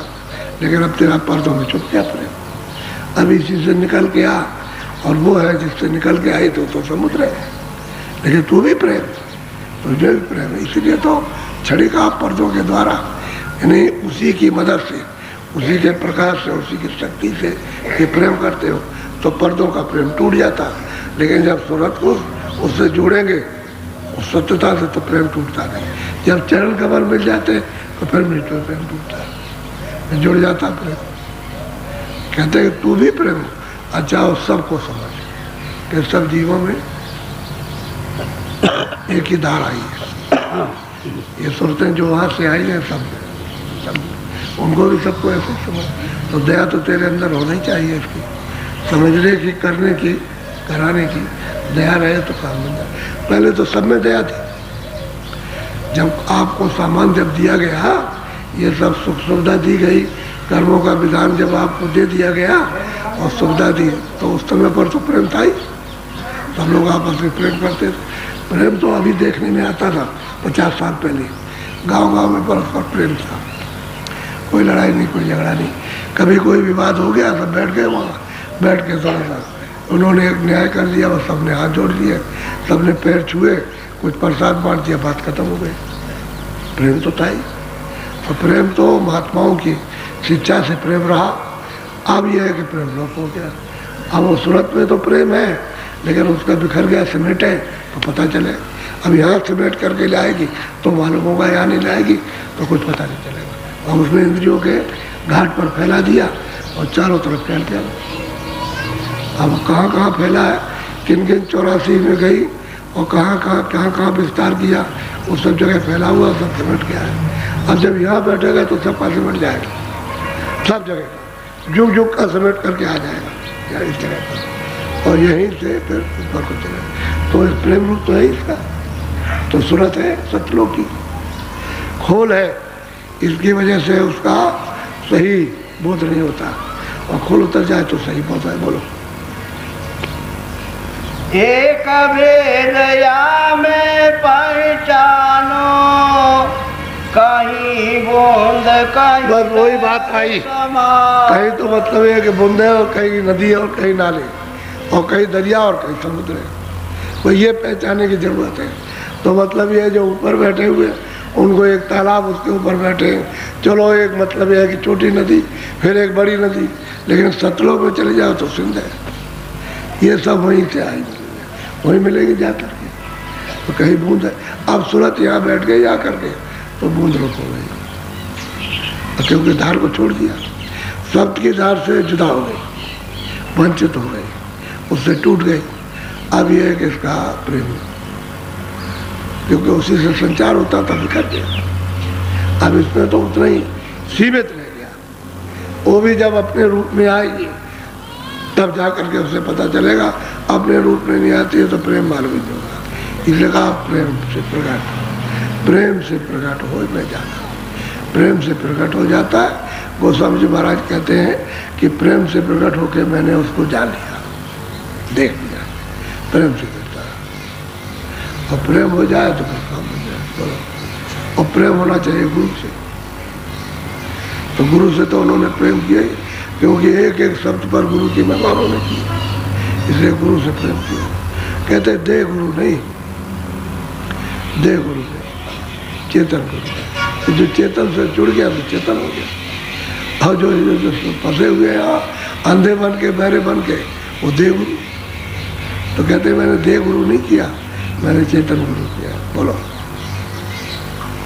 लेकिन अब तेरा पर्दों में छुप गया प्रेम। अब इसी से निकल के आ, और वो है जिससे निकल के आई तो समुद्र है, लेकिन तू भी प्रेम, तुझे भी प्रेम है। इसीलिए तो छड़ी का पर्दों के द्वारा, यानी उसी की मदद से, उसी के प्रकाश से, उसी की शक्ति से ये प्रेम करते हो तो पर्दों का प्रेम टूट जाता। लेकिन जब सूरत को उससे जोड़ेंगे उस सत्यता से तो प्रेम टूटता नहीं। जब चरण कमल मिल जाते तो फिर नहीं तो प्रेम टूटता है, जुड़ जाता प्रेम। कहते हैं तू भी प्रेम। अच्छा उस सबको समझ कि सब जीवों में एक ही धार आई है। ये सूरतें जो वहाँ से आई हैं सब उनको भी सबको ऐसे समझ। तो दया तो तेरे अंदर होनी चाहिए, इसकी समझने की, करने की, कराने की दया रहे तो काम मिल जाए। पहले तो सब में दया थी। जब आपको सामान जब दिया गया, ये सब सुख सुविधा दी गई, कर्मों का विधान जब आपको दे दिया गया और सुविधा दी, तो उस समय पर तो प्रेम था ही, सब लोग आपस में प्रेम करते थे। प्रेम तो अभी देखने में आता था 50 साल पहले, गांव-गांव में परस्पर प्रेम था, कोई लड़ाई नहीं, कोई झगड़ा नहीं। कभी कोई विवाद हो गया सब बैठ गए वहाँ, बैठ के थोड़ा सा उन्होंने एक न्याय कर दिया, बस सबने हाथ जोड़ लिए, सबने पैर छुए, कुछ प्रसाद बांट दिया, बात खत्म हो गई। प्रेम तो था ही। तो प्रेम तो महात्माओं की शिक्षा से प्रेम रहा। अब यह है कि प्रेम लोप हो गया। अब वो सूरत में तो प्रेम है, लेकिन उसका बिखर गया, समेट है तो पता चले। अब यहाँ समेट करके लाएगी तो मालूम होगा, यहाँ नहीं लाएगी तो कुछ पता नहीं चलेगा। और उसने इंद्रियों के घाट पर फैला दिया और चारों तरफ फैल गया। अब कहाँ फैला है, किन 84 में गई और कहाँ विस्तार किया, वो सब जगह फैला हुआ, सब सिमट गया है। अब जब यहाँ बैठेगा तो सबका सिमट जाएगा, सब जगह जुग जुग का समेट करके आ जाएगा यार इस जगह पर। और यहीं से फिर ऊपर को चले। तो इस प्रेम रूप तो है इसका, तो सूरत है सतलोक की, खोल है, इसकी वजह से उसका सही बोध नहीं होता, और खोल उतर जाए तो सही बोध है। बोलो। एक भेदया में पहचानो, कहीं बूंद कहीं बस वही बात आई, कहीं तो मतलब ये कि बूंदे और कहीं नदी और कहीं नाले और कहीं दरिया और कहीं समुद्र है, तो ये पहचानने की जरूरत है। तो मतलब ये जो ऊपर बैठे हुए उनको एक तालाब उसके ऊपर बैठे, चलो एक मतलब यह है कि छोटी नदी फिर एक बड़ी नदी, लेकिन सतलोक में चले जाओ तो सिंध है, ये सब वहीं से आएंगे, वहीं मिलेगी जा करके। तो कहीं बूंद है, अब सूरत यहाँ बैठ गई जा करके तो बूंद रुक हो गई, क्योंकि धार को छोड़ दिया, शब्द की धार से जुदा हो गई, वंचित हो गई, उससे टूट गई। अब यह है कि इसका प्रेम, क्योंकि उसी से संचार होता था, बिखर गया। अब इसमें तो उतना ही सीमित रह गया, वो भी जब अपने रूप में आएगी तब जा करके उसे पता चलेगा, अपने रूप में नहीं आती है तो प्रेम मालूम नहीं होगा। इसलिए कहा प्रेम से प्रकट, प्रेम से प्रकट हो मैं जाता, प्रेम से प्रकट हो जाता है। गोस्वामी जी महाराज कहते हैं कि प्रेम से प्रकट होकर मैंने उसको जान लिया, देख लिया, प्रेम से करता है। और प्रेम हो जाए तो फिर काम हो जाए। बोलो। और प्रेम होना चाहिए गुरु से, तो गुरु से तो उन्होंने प्रेम किया ही, क्योंकि एक एक शब्द पर गुरु की महिमा उन्होंने की, इसलिए गुरु से प्रेम किया। कहते दे गुरु नहीं, दे गुरु नहीं, चेतन गुरु, जो चेतन से जुड़ गया तो चेतन हो गया। और जो फंसे हुए हैं अंधे बन के बहरे बन के, वो दे गुरु। तो कहते मैंने दे गुरु नहीं किया, मैंने चेतन गुरु किया। बोलो।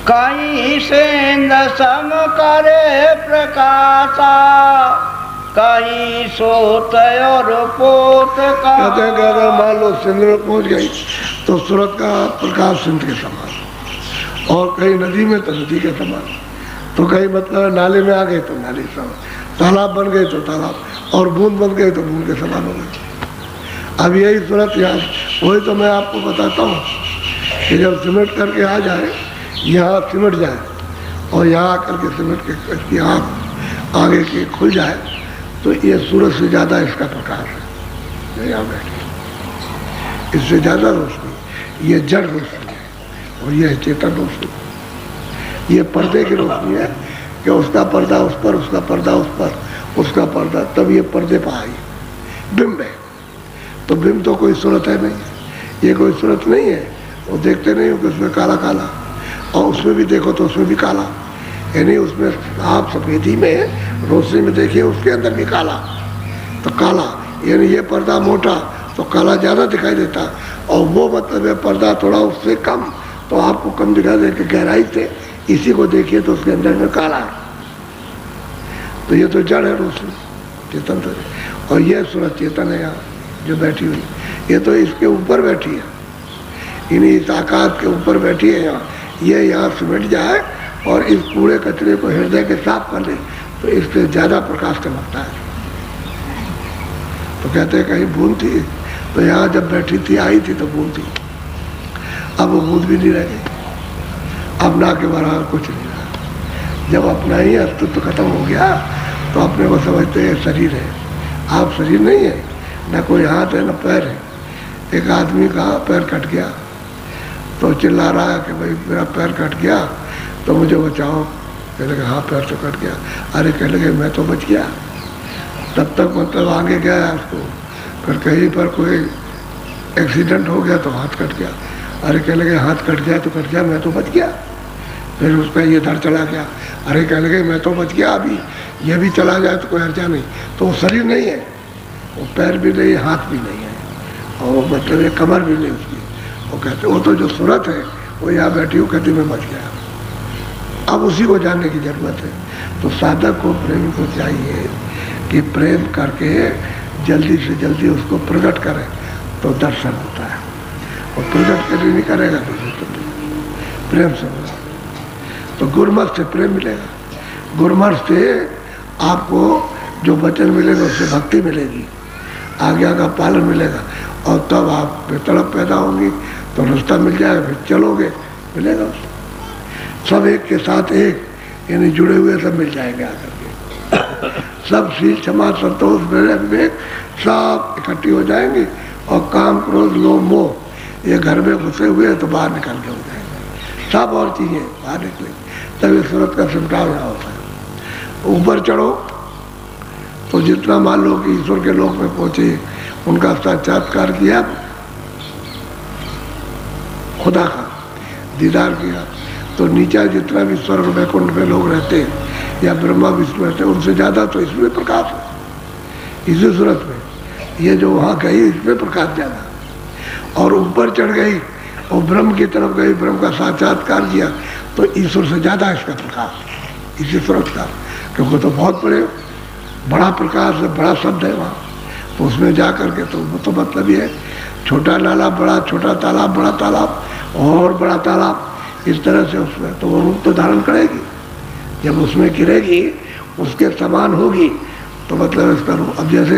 कहीं सेंद सम करे प्रकाशा, कहीं सोत और पोत का। कहते हैं कि अगर मान लो सिंध में पहुंच गई तो सूरत का प्रकाश सिंध के समान, और कहीं नदी में तो नदी के समान, तो कहीं मतलब नाले में आ गए तो नाले के समान, तालाब बन गए तो तालाब, और बूंद बन गए तो बूंद के समान हो गए। अब यही सूरत यहाँ, वही तो मैं आपको बताता हूँ कि जब सिमट करके आ जाए, यहाँ सिमट जाए और यहाँ आकर के सिमट के आँख आगे की खुल जाए, तो ये सूरज से ज़्यादा इसका प्रकाश है, यहाँ बैठे, इससे ज़्यादा रोशनी, ये जड़ रोशनी है और ये चेतन रोशनी। ये पर्दे की रोशनी है कि उसका पर्दा उस पर, उसका पर्दा उस पर, उसका पर्दा, तब ये पर्दे पर आई बिंब है। तो बिंब तो कोई सूरत है नहीं, ये कोई सूरत नहीं है। वो देखते नहीं हो कि उसमें काला काला, और उसमें भी देखो तो उसमें भी काला, यानी उसमें आप सफेदी में रोशनी में देखिए उसके अंदर भी काला, तो काला यानी ये पर्दा मोटा तो काला ज़्यादा दिखाई देता, और वो मतलब है पर्दा थोड़ा उससे कम तो आपको कम दिखाई दे, गहराई से इसी को देखिए तो उसके अंदर में काला है। तो ये तो जड़ है रोशनी, चेतन तो, और ये सूरज चेतन है यहाँ जो बैठी हुई, ये तो इसके ऊपर बैठी है, इन्हीं इस आकाश के ऊपर बैठी है यहाँ। ये यहाँ सिमट जाए और इस कूड़े कचरे को हृदय के साफ कर ले तो इससे ज़्यादा प्रकाश चमकता है। तो कहते हैं कहीं बूंद थी, तो यहाँ जब बैठी थी, आई थी तो बूंद थी, अब वो बूंद भी नहीं रह गई, अब ना के बराबर कुछ नहीं रहा। जब अपना ही अस्तित्व खत्म हो गया तो अपने को समझते हैं शरीर है, आप शरीर नहीं है, न कोई हाथ है न पैर है। एक आदमी का पैर कट गया तो चिल्ला रहा है कि भाई मेरा पैर कट गया तो मुझे बचाओ। कह लगे हाँ पैर तो कट गया, अरे कह लगे मैं तो बच गया। तब तक मतलब आगे गया उसको, फिर कहीं पर कोई एक्सीडेंट हो गया तो हाथ कट गया, अरे कह लगे हाथ कट गया तो कट गया, मैं तो बच गया। फिर उसका ये धड़ चला गया, अरे कह लगे मैं तो बच गया, अभी ये भी चला जाए तो कोई हर्जा नहीं। तो वो शरीर नहीं है, वो पैर भी नहीं, हाथ भी नहीं है, और मतलब ये कमर भी नहीं उसकी। वो कहते वो तो जो सूरत है वो यहाँ बैठी हूँ, कहती मैं बच गया। अब उसी को जानने की जरूरत है। तो साधक को, प्रेमी को चाहिए कि प्रेम करके जल्दी से जल्दी उसको प्रकट करें तो दर्शन होता है, और प्रकट करके नहीं करेगा तो प्रेम से होगा। तो गुरमत से प्रेम मिलेगा, गुरमत से आपको जो वचन मिलेगा उससे भक्ति मिलेगी, आज्ञा का पालन मिलेगा, और तब आप में तड़प पैदा होंगी तो रास्ता मिल जाएगा, फिर चलोगे मिलेगा। सब एक के साथ एक, यानी जुड़े हुए सब मिल जाएंगे आकर के। सब शील क्षमा संतोष विवेक सब इकट्ठी हो जाएंगे, और काम क्रोध लोभ मोह ये घर में घुसे हुए हैं तो बाहर निकल के हो जाएंगे, सब और चीज़ें बाहर निकलेंगी, तभी सूरत का सिमटाव ना होता है। ऊपर चढ़ो तो जितना मान लो कि ईश्वर के लोक में पहुंचे, उनका साक्षात्कार किया, खुदा का दीदार किया, तो नीचा जितना भी स्वर्ग वैकुंठ में लोग रहते हैं या ब्रह्मा विष्णु रहते हैं, उनसे ज़्यादा तो इसमें प्रकाश है। इसी सूरत में ये जो वहाँ गई इसमें प्रकाश ज़्यादा, और ऊपर चढ़ गई और ब्रह्म की तरफ गई, ब्रह्म का साक्षात्कार किया, तो ईश्वर से ज़्यादा इसका प्रकाश इसी सूरत का, क्योंकि तो बहुत बड़ा प्रकाश है, बड़ा शब्द है वहाँ, तो उसमें जा कर के तो मतलब ये है, छोटा नाला बड़ा, छोटा तालाब बड़ा तालाब और बड़ा तालाब, इस तरह से उसमें तो वो रूप तो धारण करेगी। जब उसमें गिरेगी उसके समान होगी तो मतलब इसका रूप। अब जैसे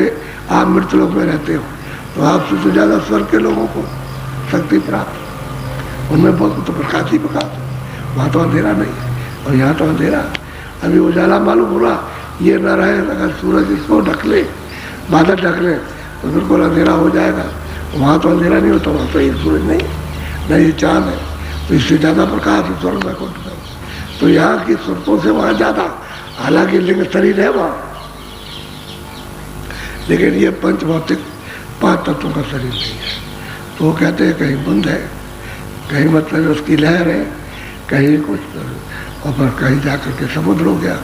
आप मृत्यु लोक में रहते हो तो आपसे तो ज़्यादा स्वर्ग के लोगों को शक्ति प्राप्त, उनमें बहुत तो प्रकाश ही प्रकाश, वहाँ तो अंधेरा नहीं है, और यहाँ तो अंधेरा। अभी उजाला मालूम हो रहा, ये न रहे, अगर सूरज इसको ढक ले, बादल ढक ले तो बिल्कुल अंधेरा हो जाएगा। वहाँ तो अंधेरा नहीं होता, वहाँ तो ये सूरज नहीं ये चाँद है, तो इससे ज़्यादा प्रकाश है स्वर्ग वैकुंठ में। तो यहाँ की सूरतों से वहाँ ज़्यादा, हालांकि लिंग शरीर है वहाँ, लेकिन ये पंच भौतिक 5 तत्वों का शरीर नहीं है। तो वो कहते हैं कहीं बुंद है, कहीं मतलब उसकी लहर है, कहीं कुछ, और फिर कहीं जाकर के समुद्र हो गया।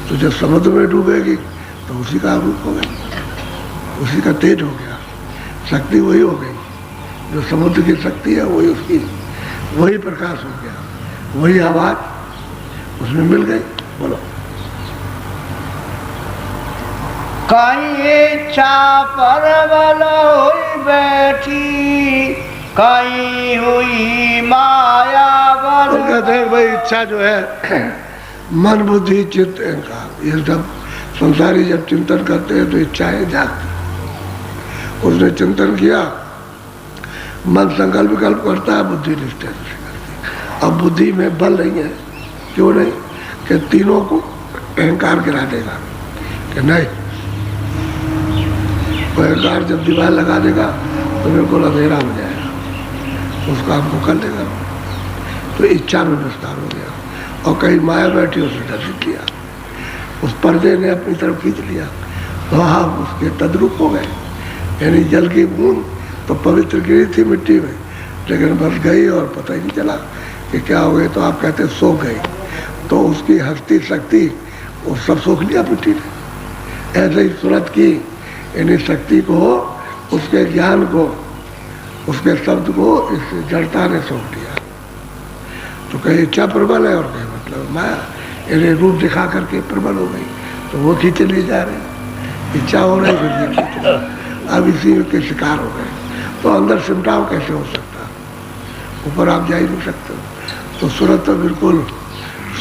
तो जब समुद्र में डूबेगी तो उसी का रूप हो गई, उसी का तेज हो गया, शक्ति वही हो गई, जो समुद्र की शक्ति है वही उसकी, वही प्रकाश हो गया, वही आवाज उसमें मिल गई। बोलो। कहीं इच्छा परबल हुई बैठी, कहीं हुई माया बल। तो कहते हैं भाई इच्छा जो है मन बुद्धि चित्त अहंकार, ये सब संसारी जब चिंतन करते हैं तो इच्छाएं जागती। उसने चिंतन किया, मन संकल्प विकल्प करता है, बुद्धि निश्चय से करती है। अब बुद्धि में बल नहीं है, क्यों नहीं, कि तीनों को अहंकार गिरा देगा, कि नहीं वो अहंकार जब दीवार लगा देगा तो बिल्कुल अंधेरा हो जाएगा, उसका हमको कर देगा। तो इच्छा में विस्तार हो गया, और कहीं माया बैठी उसने दर्शित किया, उस पर्दे ने अपनी तरफ खींच लिया, तो हम उसके तद्रूप हो गए। यानी जल की बूंद तो पवित्र गिरी थी मिट्टी में, लेकिन बस गई और पता ही नहीं चला कि क्या हो गई। तो आप कहते सो गई, तो उसकी हस्ती शक्ति वो सब सोख लिया मिट्टी ने। ऐसे ही सूरत की यानी शक्ति को, उसके ज्ञान को, उसके शब्द को इस जड़ता ने सोख लिया। तो कहीं इच्छा प्रबल है और कहीं मतलब माया, यानी रूप दिखा करके प्रबल हो गई, तो वो खींचे ले जा रहे, इच्छा हो रही फिर ये खींच रहे, अब इसी के शिकार हो गए। तो अंदर सिमटाव कैसे हो सकता, ऊपर आप जा ही नहीं सकते। तो सूरत तो बिल्कुल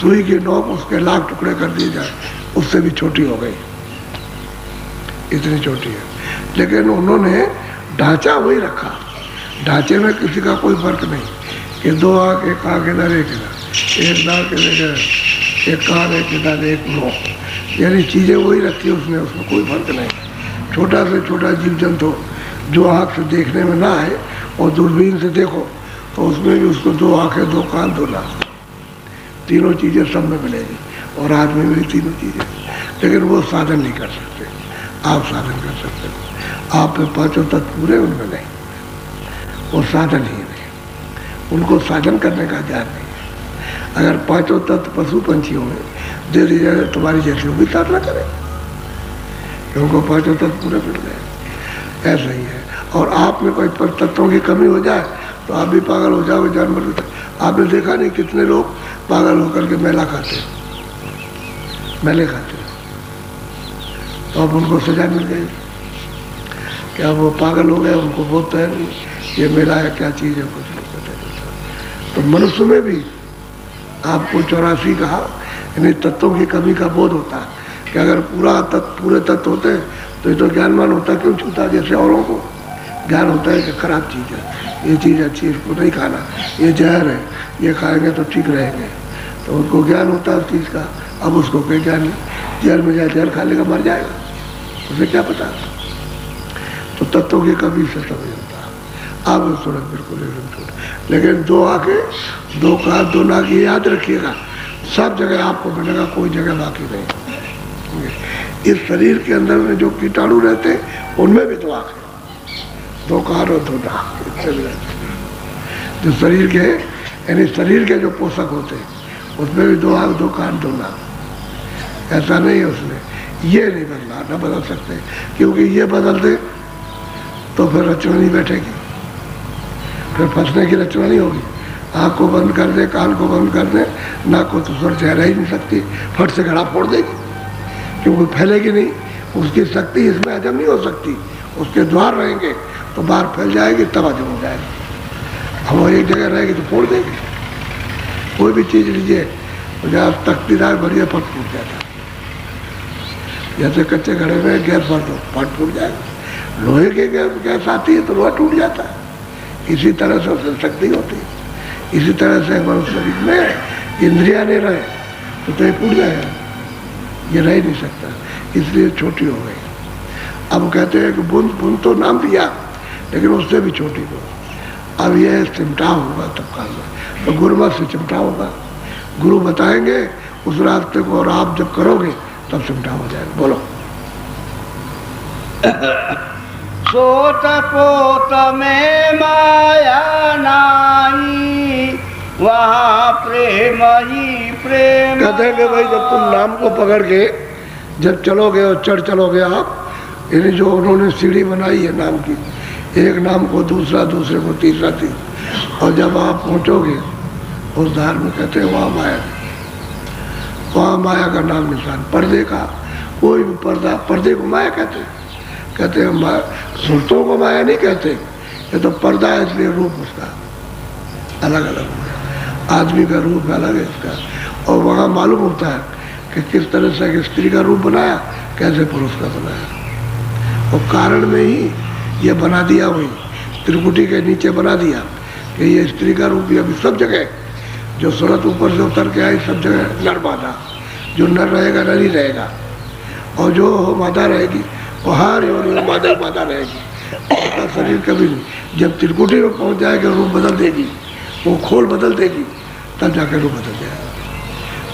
सुई की नोक उसके लाख टुकड़े कर दिए जाए, उससे भी छोटी हो गई, इतनी छोटी है। लेकिन उन्होंने ढांचा वही रखा, ढांचे में किसी का कोई फर्क नहीं कि 2 आँख, एक आँख इधर, एक इधर, एक नाक इधर, एक कान एक इधर, एक मुँह, यानी चीज़ें वही रखी उसने, उसमें कोई फर्क नहीं। छोटा से छोटा जीव जंतु जो आँख से देखने में ना आए और दूरबीन से देखो तो उसमें भी उसको 2 आँखें, 2 कान, 2 नाक, तीनों चीज़ें सब में मिलेगी, और आदमी में भी तीनों चीज़ें। लेकिन वो साधन नहीं कर सकते, आप साधन कर सकते हो। आप में 5 तत्व पूरे, उनमें नहीं, वो साधन ही नहीं, उनको साधन करने का ज्ञान नहीं है। अगर 5 तत्व पशु पंछियों में दे दी जाए तुम्हारी जैसे वो भी साधना करें, उनको 5 तत्व पूरे मिल गए। ऐसा ही है। और आप में कोई तत्वों की कमी हो जाए तो आप भी पागल हो जाओगे, जानवर भी। आपने देखा नहीं कितने लोग पागल होकर के मेला खाते हैं, मेले खाते हैं, तो अब उनको सजा मिल गई। क्या वो पागल हो गए, उनको बोलते हैं ये मेला है, क्या चीज़ है, कुछ नहीं पता। तो मनुष्य में भी आपको 84 कहा, यानी तत्वों की कमी का बोध होता है कि अगर पूरे तत्व होते तो ये तो ज्ञानवान होता क्यों छूता? जैसे औरों को ज्ञान होता है कि खराब चीज़ है, ये चीज़ अच्छी है, इसको नहीं खाना, ये जहर है, ये खाएंगे तो ठीक रहेंगे, तो उनको ज्ञान होता है उस चीज़ का। अब उसको कोई ज्ञान नहीं, जहर में जाए जहर खा लेगा मर जाएगा, उसे क्या पता। तो तत्वों की कभी से समझ होता आप सूरत बिल्कुल एकदम छोटे, लेकिन दो आंखें दो कान दो नाक, ये याद रखिएगा, सब जगह आपको मिलेगा, कोई जगह बाकी नहीं। इस शरीर के अंदर में जो कीटाणु रहते हैं उनमें भी दो आंखें, दो कान और दो नाक, इससे भी रहते। जो शरीर के यानी शरीर के जो पोषक होते हैं उसमें भी दो आंख दो कान दो नाक। ऐसा नहीं है उसमें, ये नहीं बदला, न बदल सकते, क्योंकि ये बदल दे तो फिर रचना नहीं बैठेगी, फिर फंसने की रचना नहीं होगी। आँख को बंद कर दे, कान को बंद कर दे, नाक को तो स्वर चेहरा ही नहीं सकती, फट से घड़ा फोड़ देगी, क्योंकि फैलेगी नहीं, उसकी शक्ति इसमें हजम नहीं हो सकती, उसके द्वार रहेंगे तो बाहर फैल जाएगी, तब हजम हो जाएगी। हम एक जगह रहेगी तो फोड़ देगी। कोई भी चीज़ लीजिए तो जहाँ तख्तीदार बढ़िया फट फूट जाता है, जैसे कच्चे घड़े में गैस भर दो फट फूट जाएगा, लोहे के गैस आती है तो लोहा टूट जाता है, इसी तरह से उसमें शक्ति होती है। इसी तरह से मनुष्य शरीर में इंद्रियां नहीं रहे तो ये टूट जाएगा, ये रह नहीं सकता, इसलिए छोटी हो गई। अब कहते हैं कि बुंद बुंद तो नाम दिया, लेकिन उससे भी छोटी हो। अब यह चिमटा होगा तब काल में, तो गुरुमत से चिमटा होगा, गुरु बताएंगे उस रास्ते को, और आप जब करोगे तब चिमटा हो जाएगा। बोलो। सोत पोत में माया नाई, वहाँ प्रेम ही प्रेम। कहते हैं कि भाई जब तुम नाम को पकड़ के जब चलोगे और चढ़ चलोगे आप, यानी जो उन्होंने सीढ़ी बनाई है नाम की, एक नाम को दूसरा, दूसरे को तीसरा, और जब आप पहुँचोगे उस धार में, कहते हैं वहाँ माया, वहाँ माया का नाम निशान, पर्दे का कोई भी पर्दा, पर्दे को माया कहते हैं। कहते हैं सुरतों को माया नहीं कहते, ये तो पर्दा है, इसलिए रूप उसका अलग अलग है, आदमी का रूप अलग है इसका, और वहाँ मालूम होता है कि किस तरह से एक स्त्री का रूप बनाया, कैसे पुरुष का बनाया, और कारण में ही ये बना दिया, वही त्रिकुटी के नीचे बना दिया कि ये स्त्री का रूप। अभी सब जगह जो सूरत ऊपर से उतर के आई, सब जगह नर मादा, जो नर रहेगा नर ही रहेगा, और जो मादा रहेगी वो हर योनि मादा मादा रहेगी, उसका शरीर कभी नहीं। जब त्रिकुटी में पहुंच जाएगा रूप बदल देगी, वो खोल बदल देगी, तब जाकर रूप बदल जाएगा,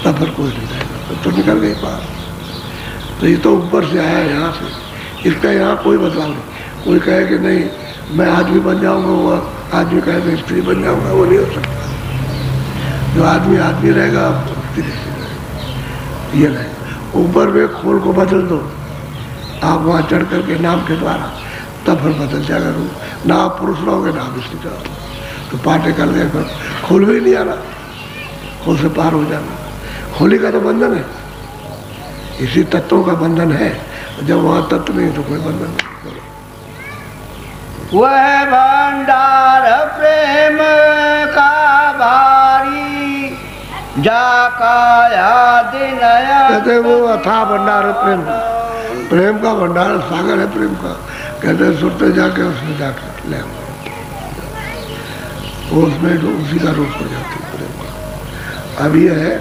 तब फिर कोई नहीं रहेगा, तो निकल गई बाहर। तो ये तो ऊपर से आया यहाँ से, इसका यहाँ कोई बदलाव नहीं। कोई कहे कि नहीं मैं आदमी बन जाऊँगा, वो आदमी कहे मैं स्त्री बन जाऊँगा, वो नहीं हो सकता। जो आदमी आदमी रहेगा, स्त्री रहेगा, ये रहेगा। ऊपर में खोल को बदल दो आप वहाँ चढ़ करके नाम के द्वारा, तब फिर बदल जाएगा रूप। ना आप पुरुष रहोगे ना आप स्त्री रहोगे, तो पाटे कर गए, फिर खोल भी नहीं आना, खोल से पार हो जाना। खोली का तो बंधन है, इसी तत्वों का बंधन है, जब वहाँ तत्व नहीं तो कोई बंधन नहीं। वह भंडार प्रेम का भारी, जाका याद नया। कहते वो अथाह भंडार है प्रेम का, प्रेम का भंडार सागर है प्रेम का। कहते हैं सुनते जाके उसमें जाके ले, उसमें उसी का रूप हो जाती है प्रेम का। अब ये है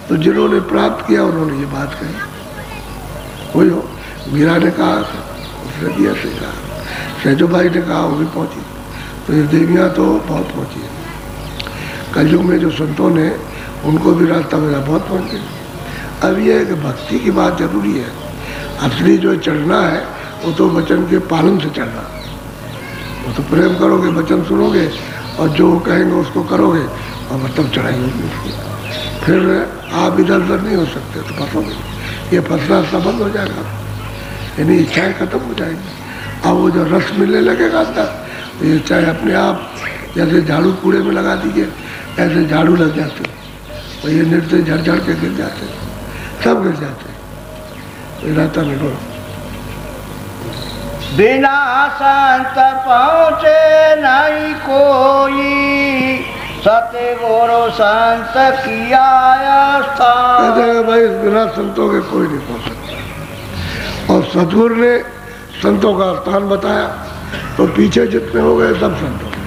तो जिन्होंने प्राप्त किया उन्होंने ये बात कही। वही हो मीरा ने कहा, उसने दिया से कहा, सहजो भाई ने कहा, वो भी पहुंची। तो ये देवियाँ तो बहुत पहुंची है। कलयुग में जो संतों ने उनको भी रास्ता मिला, बहुत पहुंचे। अब ये है कि भक्ति की बात जरूरी है। असली जो चढ़ना है वो तो वचन के पालन से चढ़ना, वो तो प्रेम करोगे, वचन सुनोगे और जो कहेंगे उसको करोगे, और तब चढ़ाई होगी उसकी। फिर आप इधर उधर नहीं हो सकते, तो फंसोगे। ये फंसना संबंध हो जाएगा, यानी इच्छाएँ खत्म हो जाएंगी। अब वो जो रस मिलने लगेगा अंदर, तो ये चाहे अपने आप जैसे झाड़ू कूड़े में लगा दीजिए, ऐसे झाड़ू लग जाते, और ये नृत्य झड़ झड़ के गिर जाते, सब गिर जाते, तो रहता नहीं। बोलो। बिना संत पहुँचे नहीं कोई, सतगुरु संत किया स्थान। कहते हैं भाई बिना संतों के कोई नहीं पहुँच सकता, और सतगुरु ने संतों का स्थान बताया, तो पीछे जितने हो गए सब संत हो गए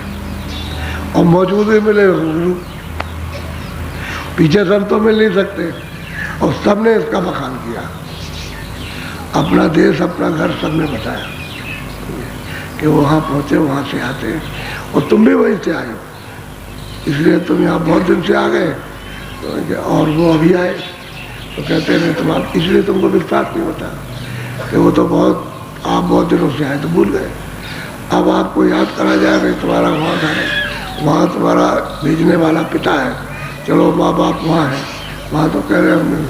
और मौजूद ही मिले गुरु। पीछे संत तो मिल नहीं सकते और सबने इसका बखान किया, अपना देश अपना घर सबने बताया कि वहाँ पहुँचे, वहाँ से आते हैं और तुम भी वहीं से आए हो, इसलिए तुम यहाँ बहुत दिन से आ गए। तो और वो अभी आए तो कहते हैं तुम्हारा, इसलिए तुमको विश्वास नहीं होता कि वो तो बहुत, आप बहुत दिनों से आए तो भूल गए। अब आपको याद करा जाए, नहीं तुम्हारा वहाँ घर है, वहाँ तुम्हारा भेजने वाला पिता है, चलो माँ बाप वहाँ है, वहाँ तो कह रहे हम,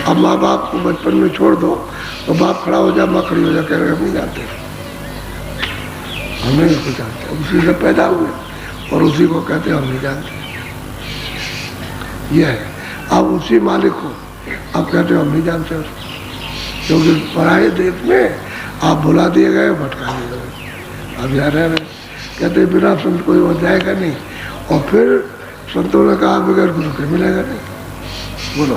अब माँ बाप को बचपन में छोड़ दो तो बाप खड़ा हो जा, माँ खड़ी हो जा, कह रहे हम नहीं जानते, हम नहीं उसको जानते, उसी से पैदा हुए और उसी को कहते हम नहीं जानते। ये है, अब उसी मालिक को आप कहते हो हम नहीं जानते उसको, क्योंकि पराये देश में आप बुला दिए गए, भटका दिए गए, अब यहाँ रह रहे। कहते बिना संत कोई हो जाएगा नहीं, और फिर संतों ने कहा बगैर गुरु के मिलेगा नहीं। बोलो,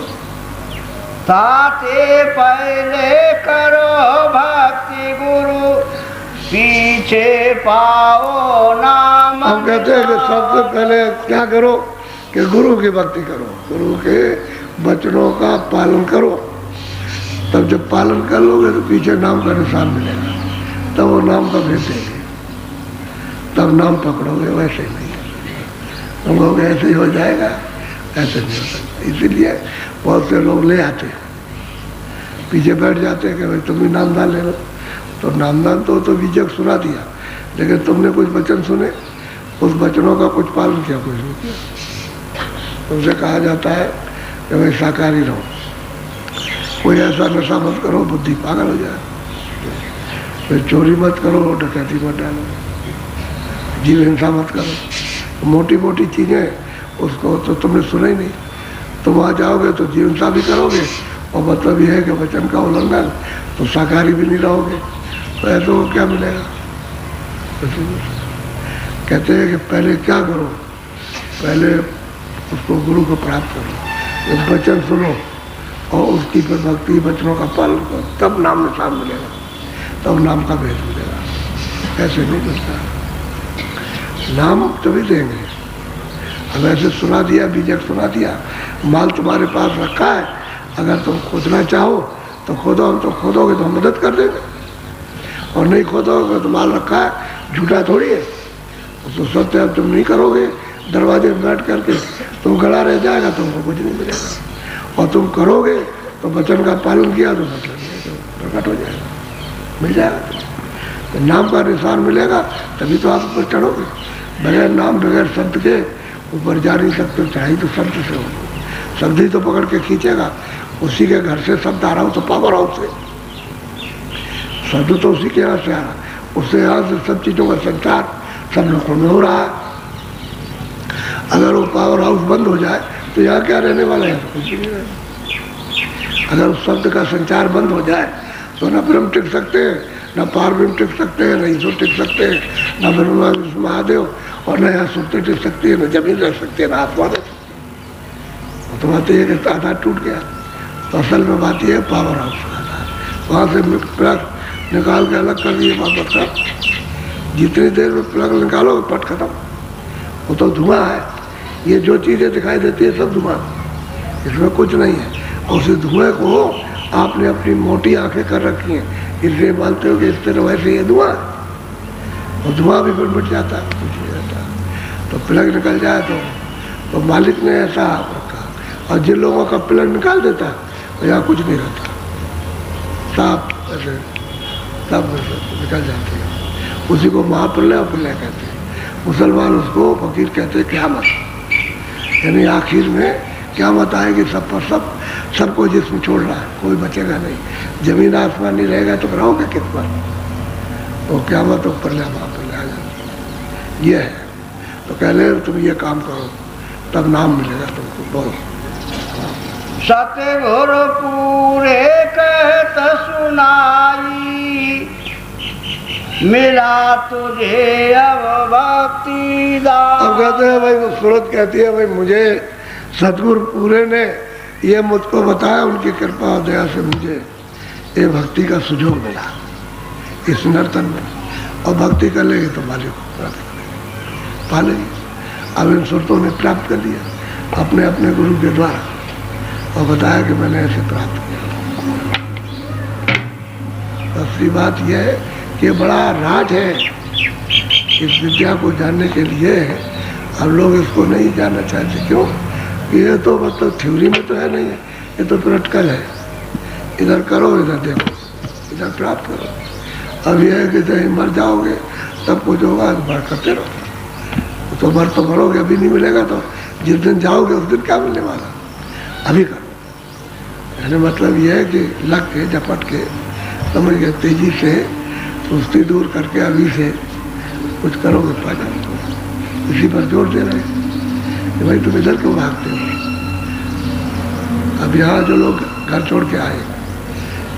ताते पहले करो भक्ति गुरु, पीछे पाओ नाम। हम कहते हैं कि सबसे पहले क्या करो कि गुरु की भक्ति करो, गुरु के वचनों का पालन करो, तब जब पालन कर लोगे तो पीछे नाम का निशान मिलेगा, तब वो नाम का भेद देंगे, तब नाम पकड़ोगे। वैसे नहीं तुम लोग ऐसे ही हो जाएगा, ऐसे नहीं हो सकता। इसीलिए बहुत से लोग ले आते हैं, पीछे बैठ जाते हैं कि भाई तुम भी नामदान ले लो, तो नामदान तो बीजक सुना दिया, लेकिन तुमने कुछ वचन सुने, उस वचनों का कुछ पालन किया, कुछ नहीं किया। तुमसे कहा जाता है कि भाई शाकाहारी रहो, कोई ऐसा नशा मत करो बुद्धि पागल हो जाए, फिर चोरी मत करो, डकैती मत डालो, जीव हिंसा मत करो, मोटी मोटी चीज़ें उसको तो तुमने सुना ही नहीं, तुम वहाँ जाओगे तो जीव हिंसा भी करोगे, और मतलब यह है कि वचन का उल्लंघन, तो शाकाहारी भी नहीं रहोगे, तो ऐसे को क्या मिलेगा। कहते हैं कि पहले क्या करो, पहले उसको गुरु को प्राप्त करो, वचन सुनो और उसकी फिर भक्ति वचनों का पालन करो, तब नाम निशान मिलेगा, तब नाम का भेद मिलेगा। ऐसे नहीं मिलता, नाम तभी देंगे। अब ऐसे सुना दिया, बीजक सुना दिया, माल तुम्हारे पास रखा है, अगर तुम खोदना चाहो तो खोदो, हम तो खोदोगे तो हम मदद कर देंगे, और नहीं खोदोगे तो माल रखा है, झूठा थोड़ी है, तो सत्य अब तुम नहीं करोगे, दरवाजे में बैठ करके तुम खड़ा रह जाएगा, तुमको कुछ नहीं मिलेगा, और तुम करोगे तो वचन का पालन किया तो प्रकट हो जाएगा, मिल जाएगा। तो नाम का निशान मिलेगा तभी तो आप ऊपर चढ़ोगे, बगैर नाम बगैर शब्द के ऊपर जा नहीं सकते, चढ़ाई तो शब्द से हो, शब्द ही तो पकड़ के खींचेगा, उसी के घर से शब्द आ रहा हो तो पावर हाउस से, शब्द तो उसी के यहाँ से आ रहा, उससे यहाँ से सब चीज़ों का संचार सब लोगों में हो रहा है। अगर वो पावर हाउस बंद हो जाए तो यहाँ क्या रहने वाला है, कुछ भी नहीं रहे। अगर उस शब्द का संचार बंद हो जाए तो न ब्रह्म टिक सकते हैं, न पारब्रह्म टिक सकते हैं, न ईश्वर टिक सकते हैं, न ब्रह्मा विष्णु महादेव, और न यहाँ सुक्ति टिक सकती है, न जमीन रह सकती है, न आत्मा रह सकती है। तो बात यह कि आधार टूट गया, तो असल में बात यह है पावर हाउस का आधार, वहाँ से प्लग निकाल के अलग कर दिए वापस का, जितनी देर में प्लग निकालोगे पट खत्म, वो तो धुआं है, ये जो चीज़ें दिखाई देती है सब धुआं, इसमें कुछ नहीं है। और उसी धुएँ को आपने अपनी मोटी आंखें कर रखी हैं, इसलिए मानते हो कि इस तरह वैसे ये धुआं है, और धुआं भी फिर मिट जाता है, कुछ नहीं रहता। तो प्लग निकल जाए तो मालिक ने ऐसा रखा, और जिन लोगों का प्लग निकाल देता है तो यहाँ कुछ नहीं रहता, साफ ऐसे सब निकल जाते हैं, उसी को महाप्रलय और प्रलय कहते हैं। मुसलमान उसको फकीर कहते हैं क़यामत, यानी आखिर में क़यामत आएगी, सब पर सबको जिस्म छोड़ रहा है, कोई बचेगा नहीं, जमीन आसमान नहीं रहेगा तो रहोगे किस पर, तो क़यामत और प्रलय महाप्रलय आ जाए। ये है, तो कह रहे तुम ये काम करो तब नाम मिलेगा तुमको। बोलो, सतगुरु पूरे कहत सुनाई, मिला तुझे अब भक्ति दान। अब कहते हैं भाई, वो सूरत कहती है भाई मुझे सतगुरु पूरे ने ये मुझको बताया, उनकी कृपा और दया से मुझे ये भक्ति का सुजोग मिला, इस नर्तन में, और भक्ति कर लेंगे तो मालिक को प्राप्त करेंगे, पा लेंगे। अब इन सुरतों ने प्राप्त कर लिया अपने अपने गुरु के द्वारा, और बताया कि मैंने ऐसे प्राप्त किया। दूसरी बात यह है कि बड़ा राज है इस विद्या को जानने के लिए। अब लोग इसको नहीं जानना चाहते, क्यों? ये तो मतलब थ्योरी में तो है नहीं है, ये तो प्रैक्टिकल है। इधर करो, इधर देखो, इधर प्राप्त करो। अब यह है कि जब मर जाओगे तब कुछ होगा तो बात करते रहो। तो मर तो मरोगे, अभी नहीं मिलेगा तो जिस दिन जाओगे उस दिन क्या मिलने वाला, अभी करो। यानी मतलब यह है कि लग के झपट के समझ गए, तेजी से सुस्ती दूर करके अभी से कुछ करोगे पा जाओगे। इसी पर जोर दे रहे हैं कि भाई तुम इधर क्यों भागते हो। अब यहाँ जो लोग घर छोड़ के आए,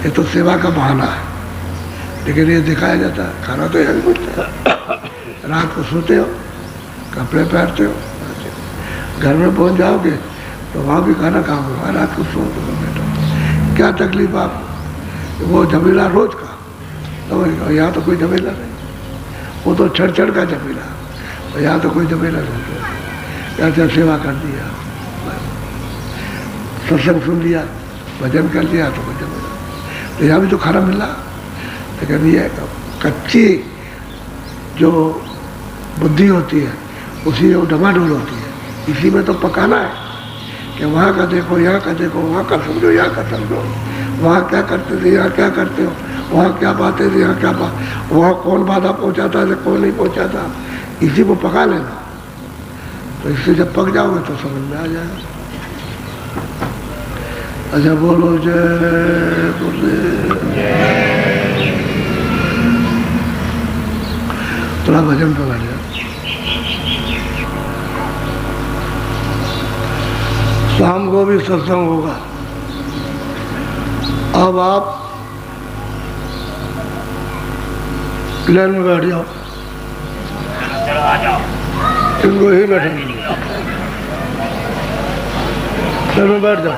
ये तो सेवा का बहाना है, लेकिन ये दिखाया जाता है खाना तो यहाँ मिलता है। रात को सोते हो, कपड़े पहनते हो, घर में पहुँच जाओगे तो वहाँ भी खाना खाओगे, रात को सो तो बैठो। क्या तकलीफ आपको? वो झमेला रोज का, तो यहाँ तो कोई झमेला नहीं, वो तो छड़ छड़ का झमेला, और यहाँ तो कोई झमेला नहीं। ऐसा सेवा कर दिया, सत्संग सुन लिया, भजन कर लिया तो कोई झमेला। तो यहाँ भी तो खाना मिला, लेकिन ये कच्ची जो बुद्धि होती है उसी में डमाडोल होती है। इसी में तो पकाना है कि वहाँ का देखो, यहाँ का देखो, वहाँ का समझो, यहाँ का समझो, वहाँ क्या करते थे, यहाँ क्या करते हो, वहाँ क्या बातें थी, यहाँ क्या बात, वहाँ कौन बाधा पहुँचाता है, कौन नहीं पहुँचाता, इसी को पका लेना। तो इससे जब पक जाओगे तो समझ में आ जाएगा। अच्छा बोलो जय गुरुदेव। थोड़ा भजन पे बैठ जाओ। शाम को भी सत्संग होगा। अब आप प्लेन में बैठ जाओ, इनको ही बैठेंगे, प्लेन में बैठ जाओ।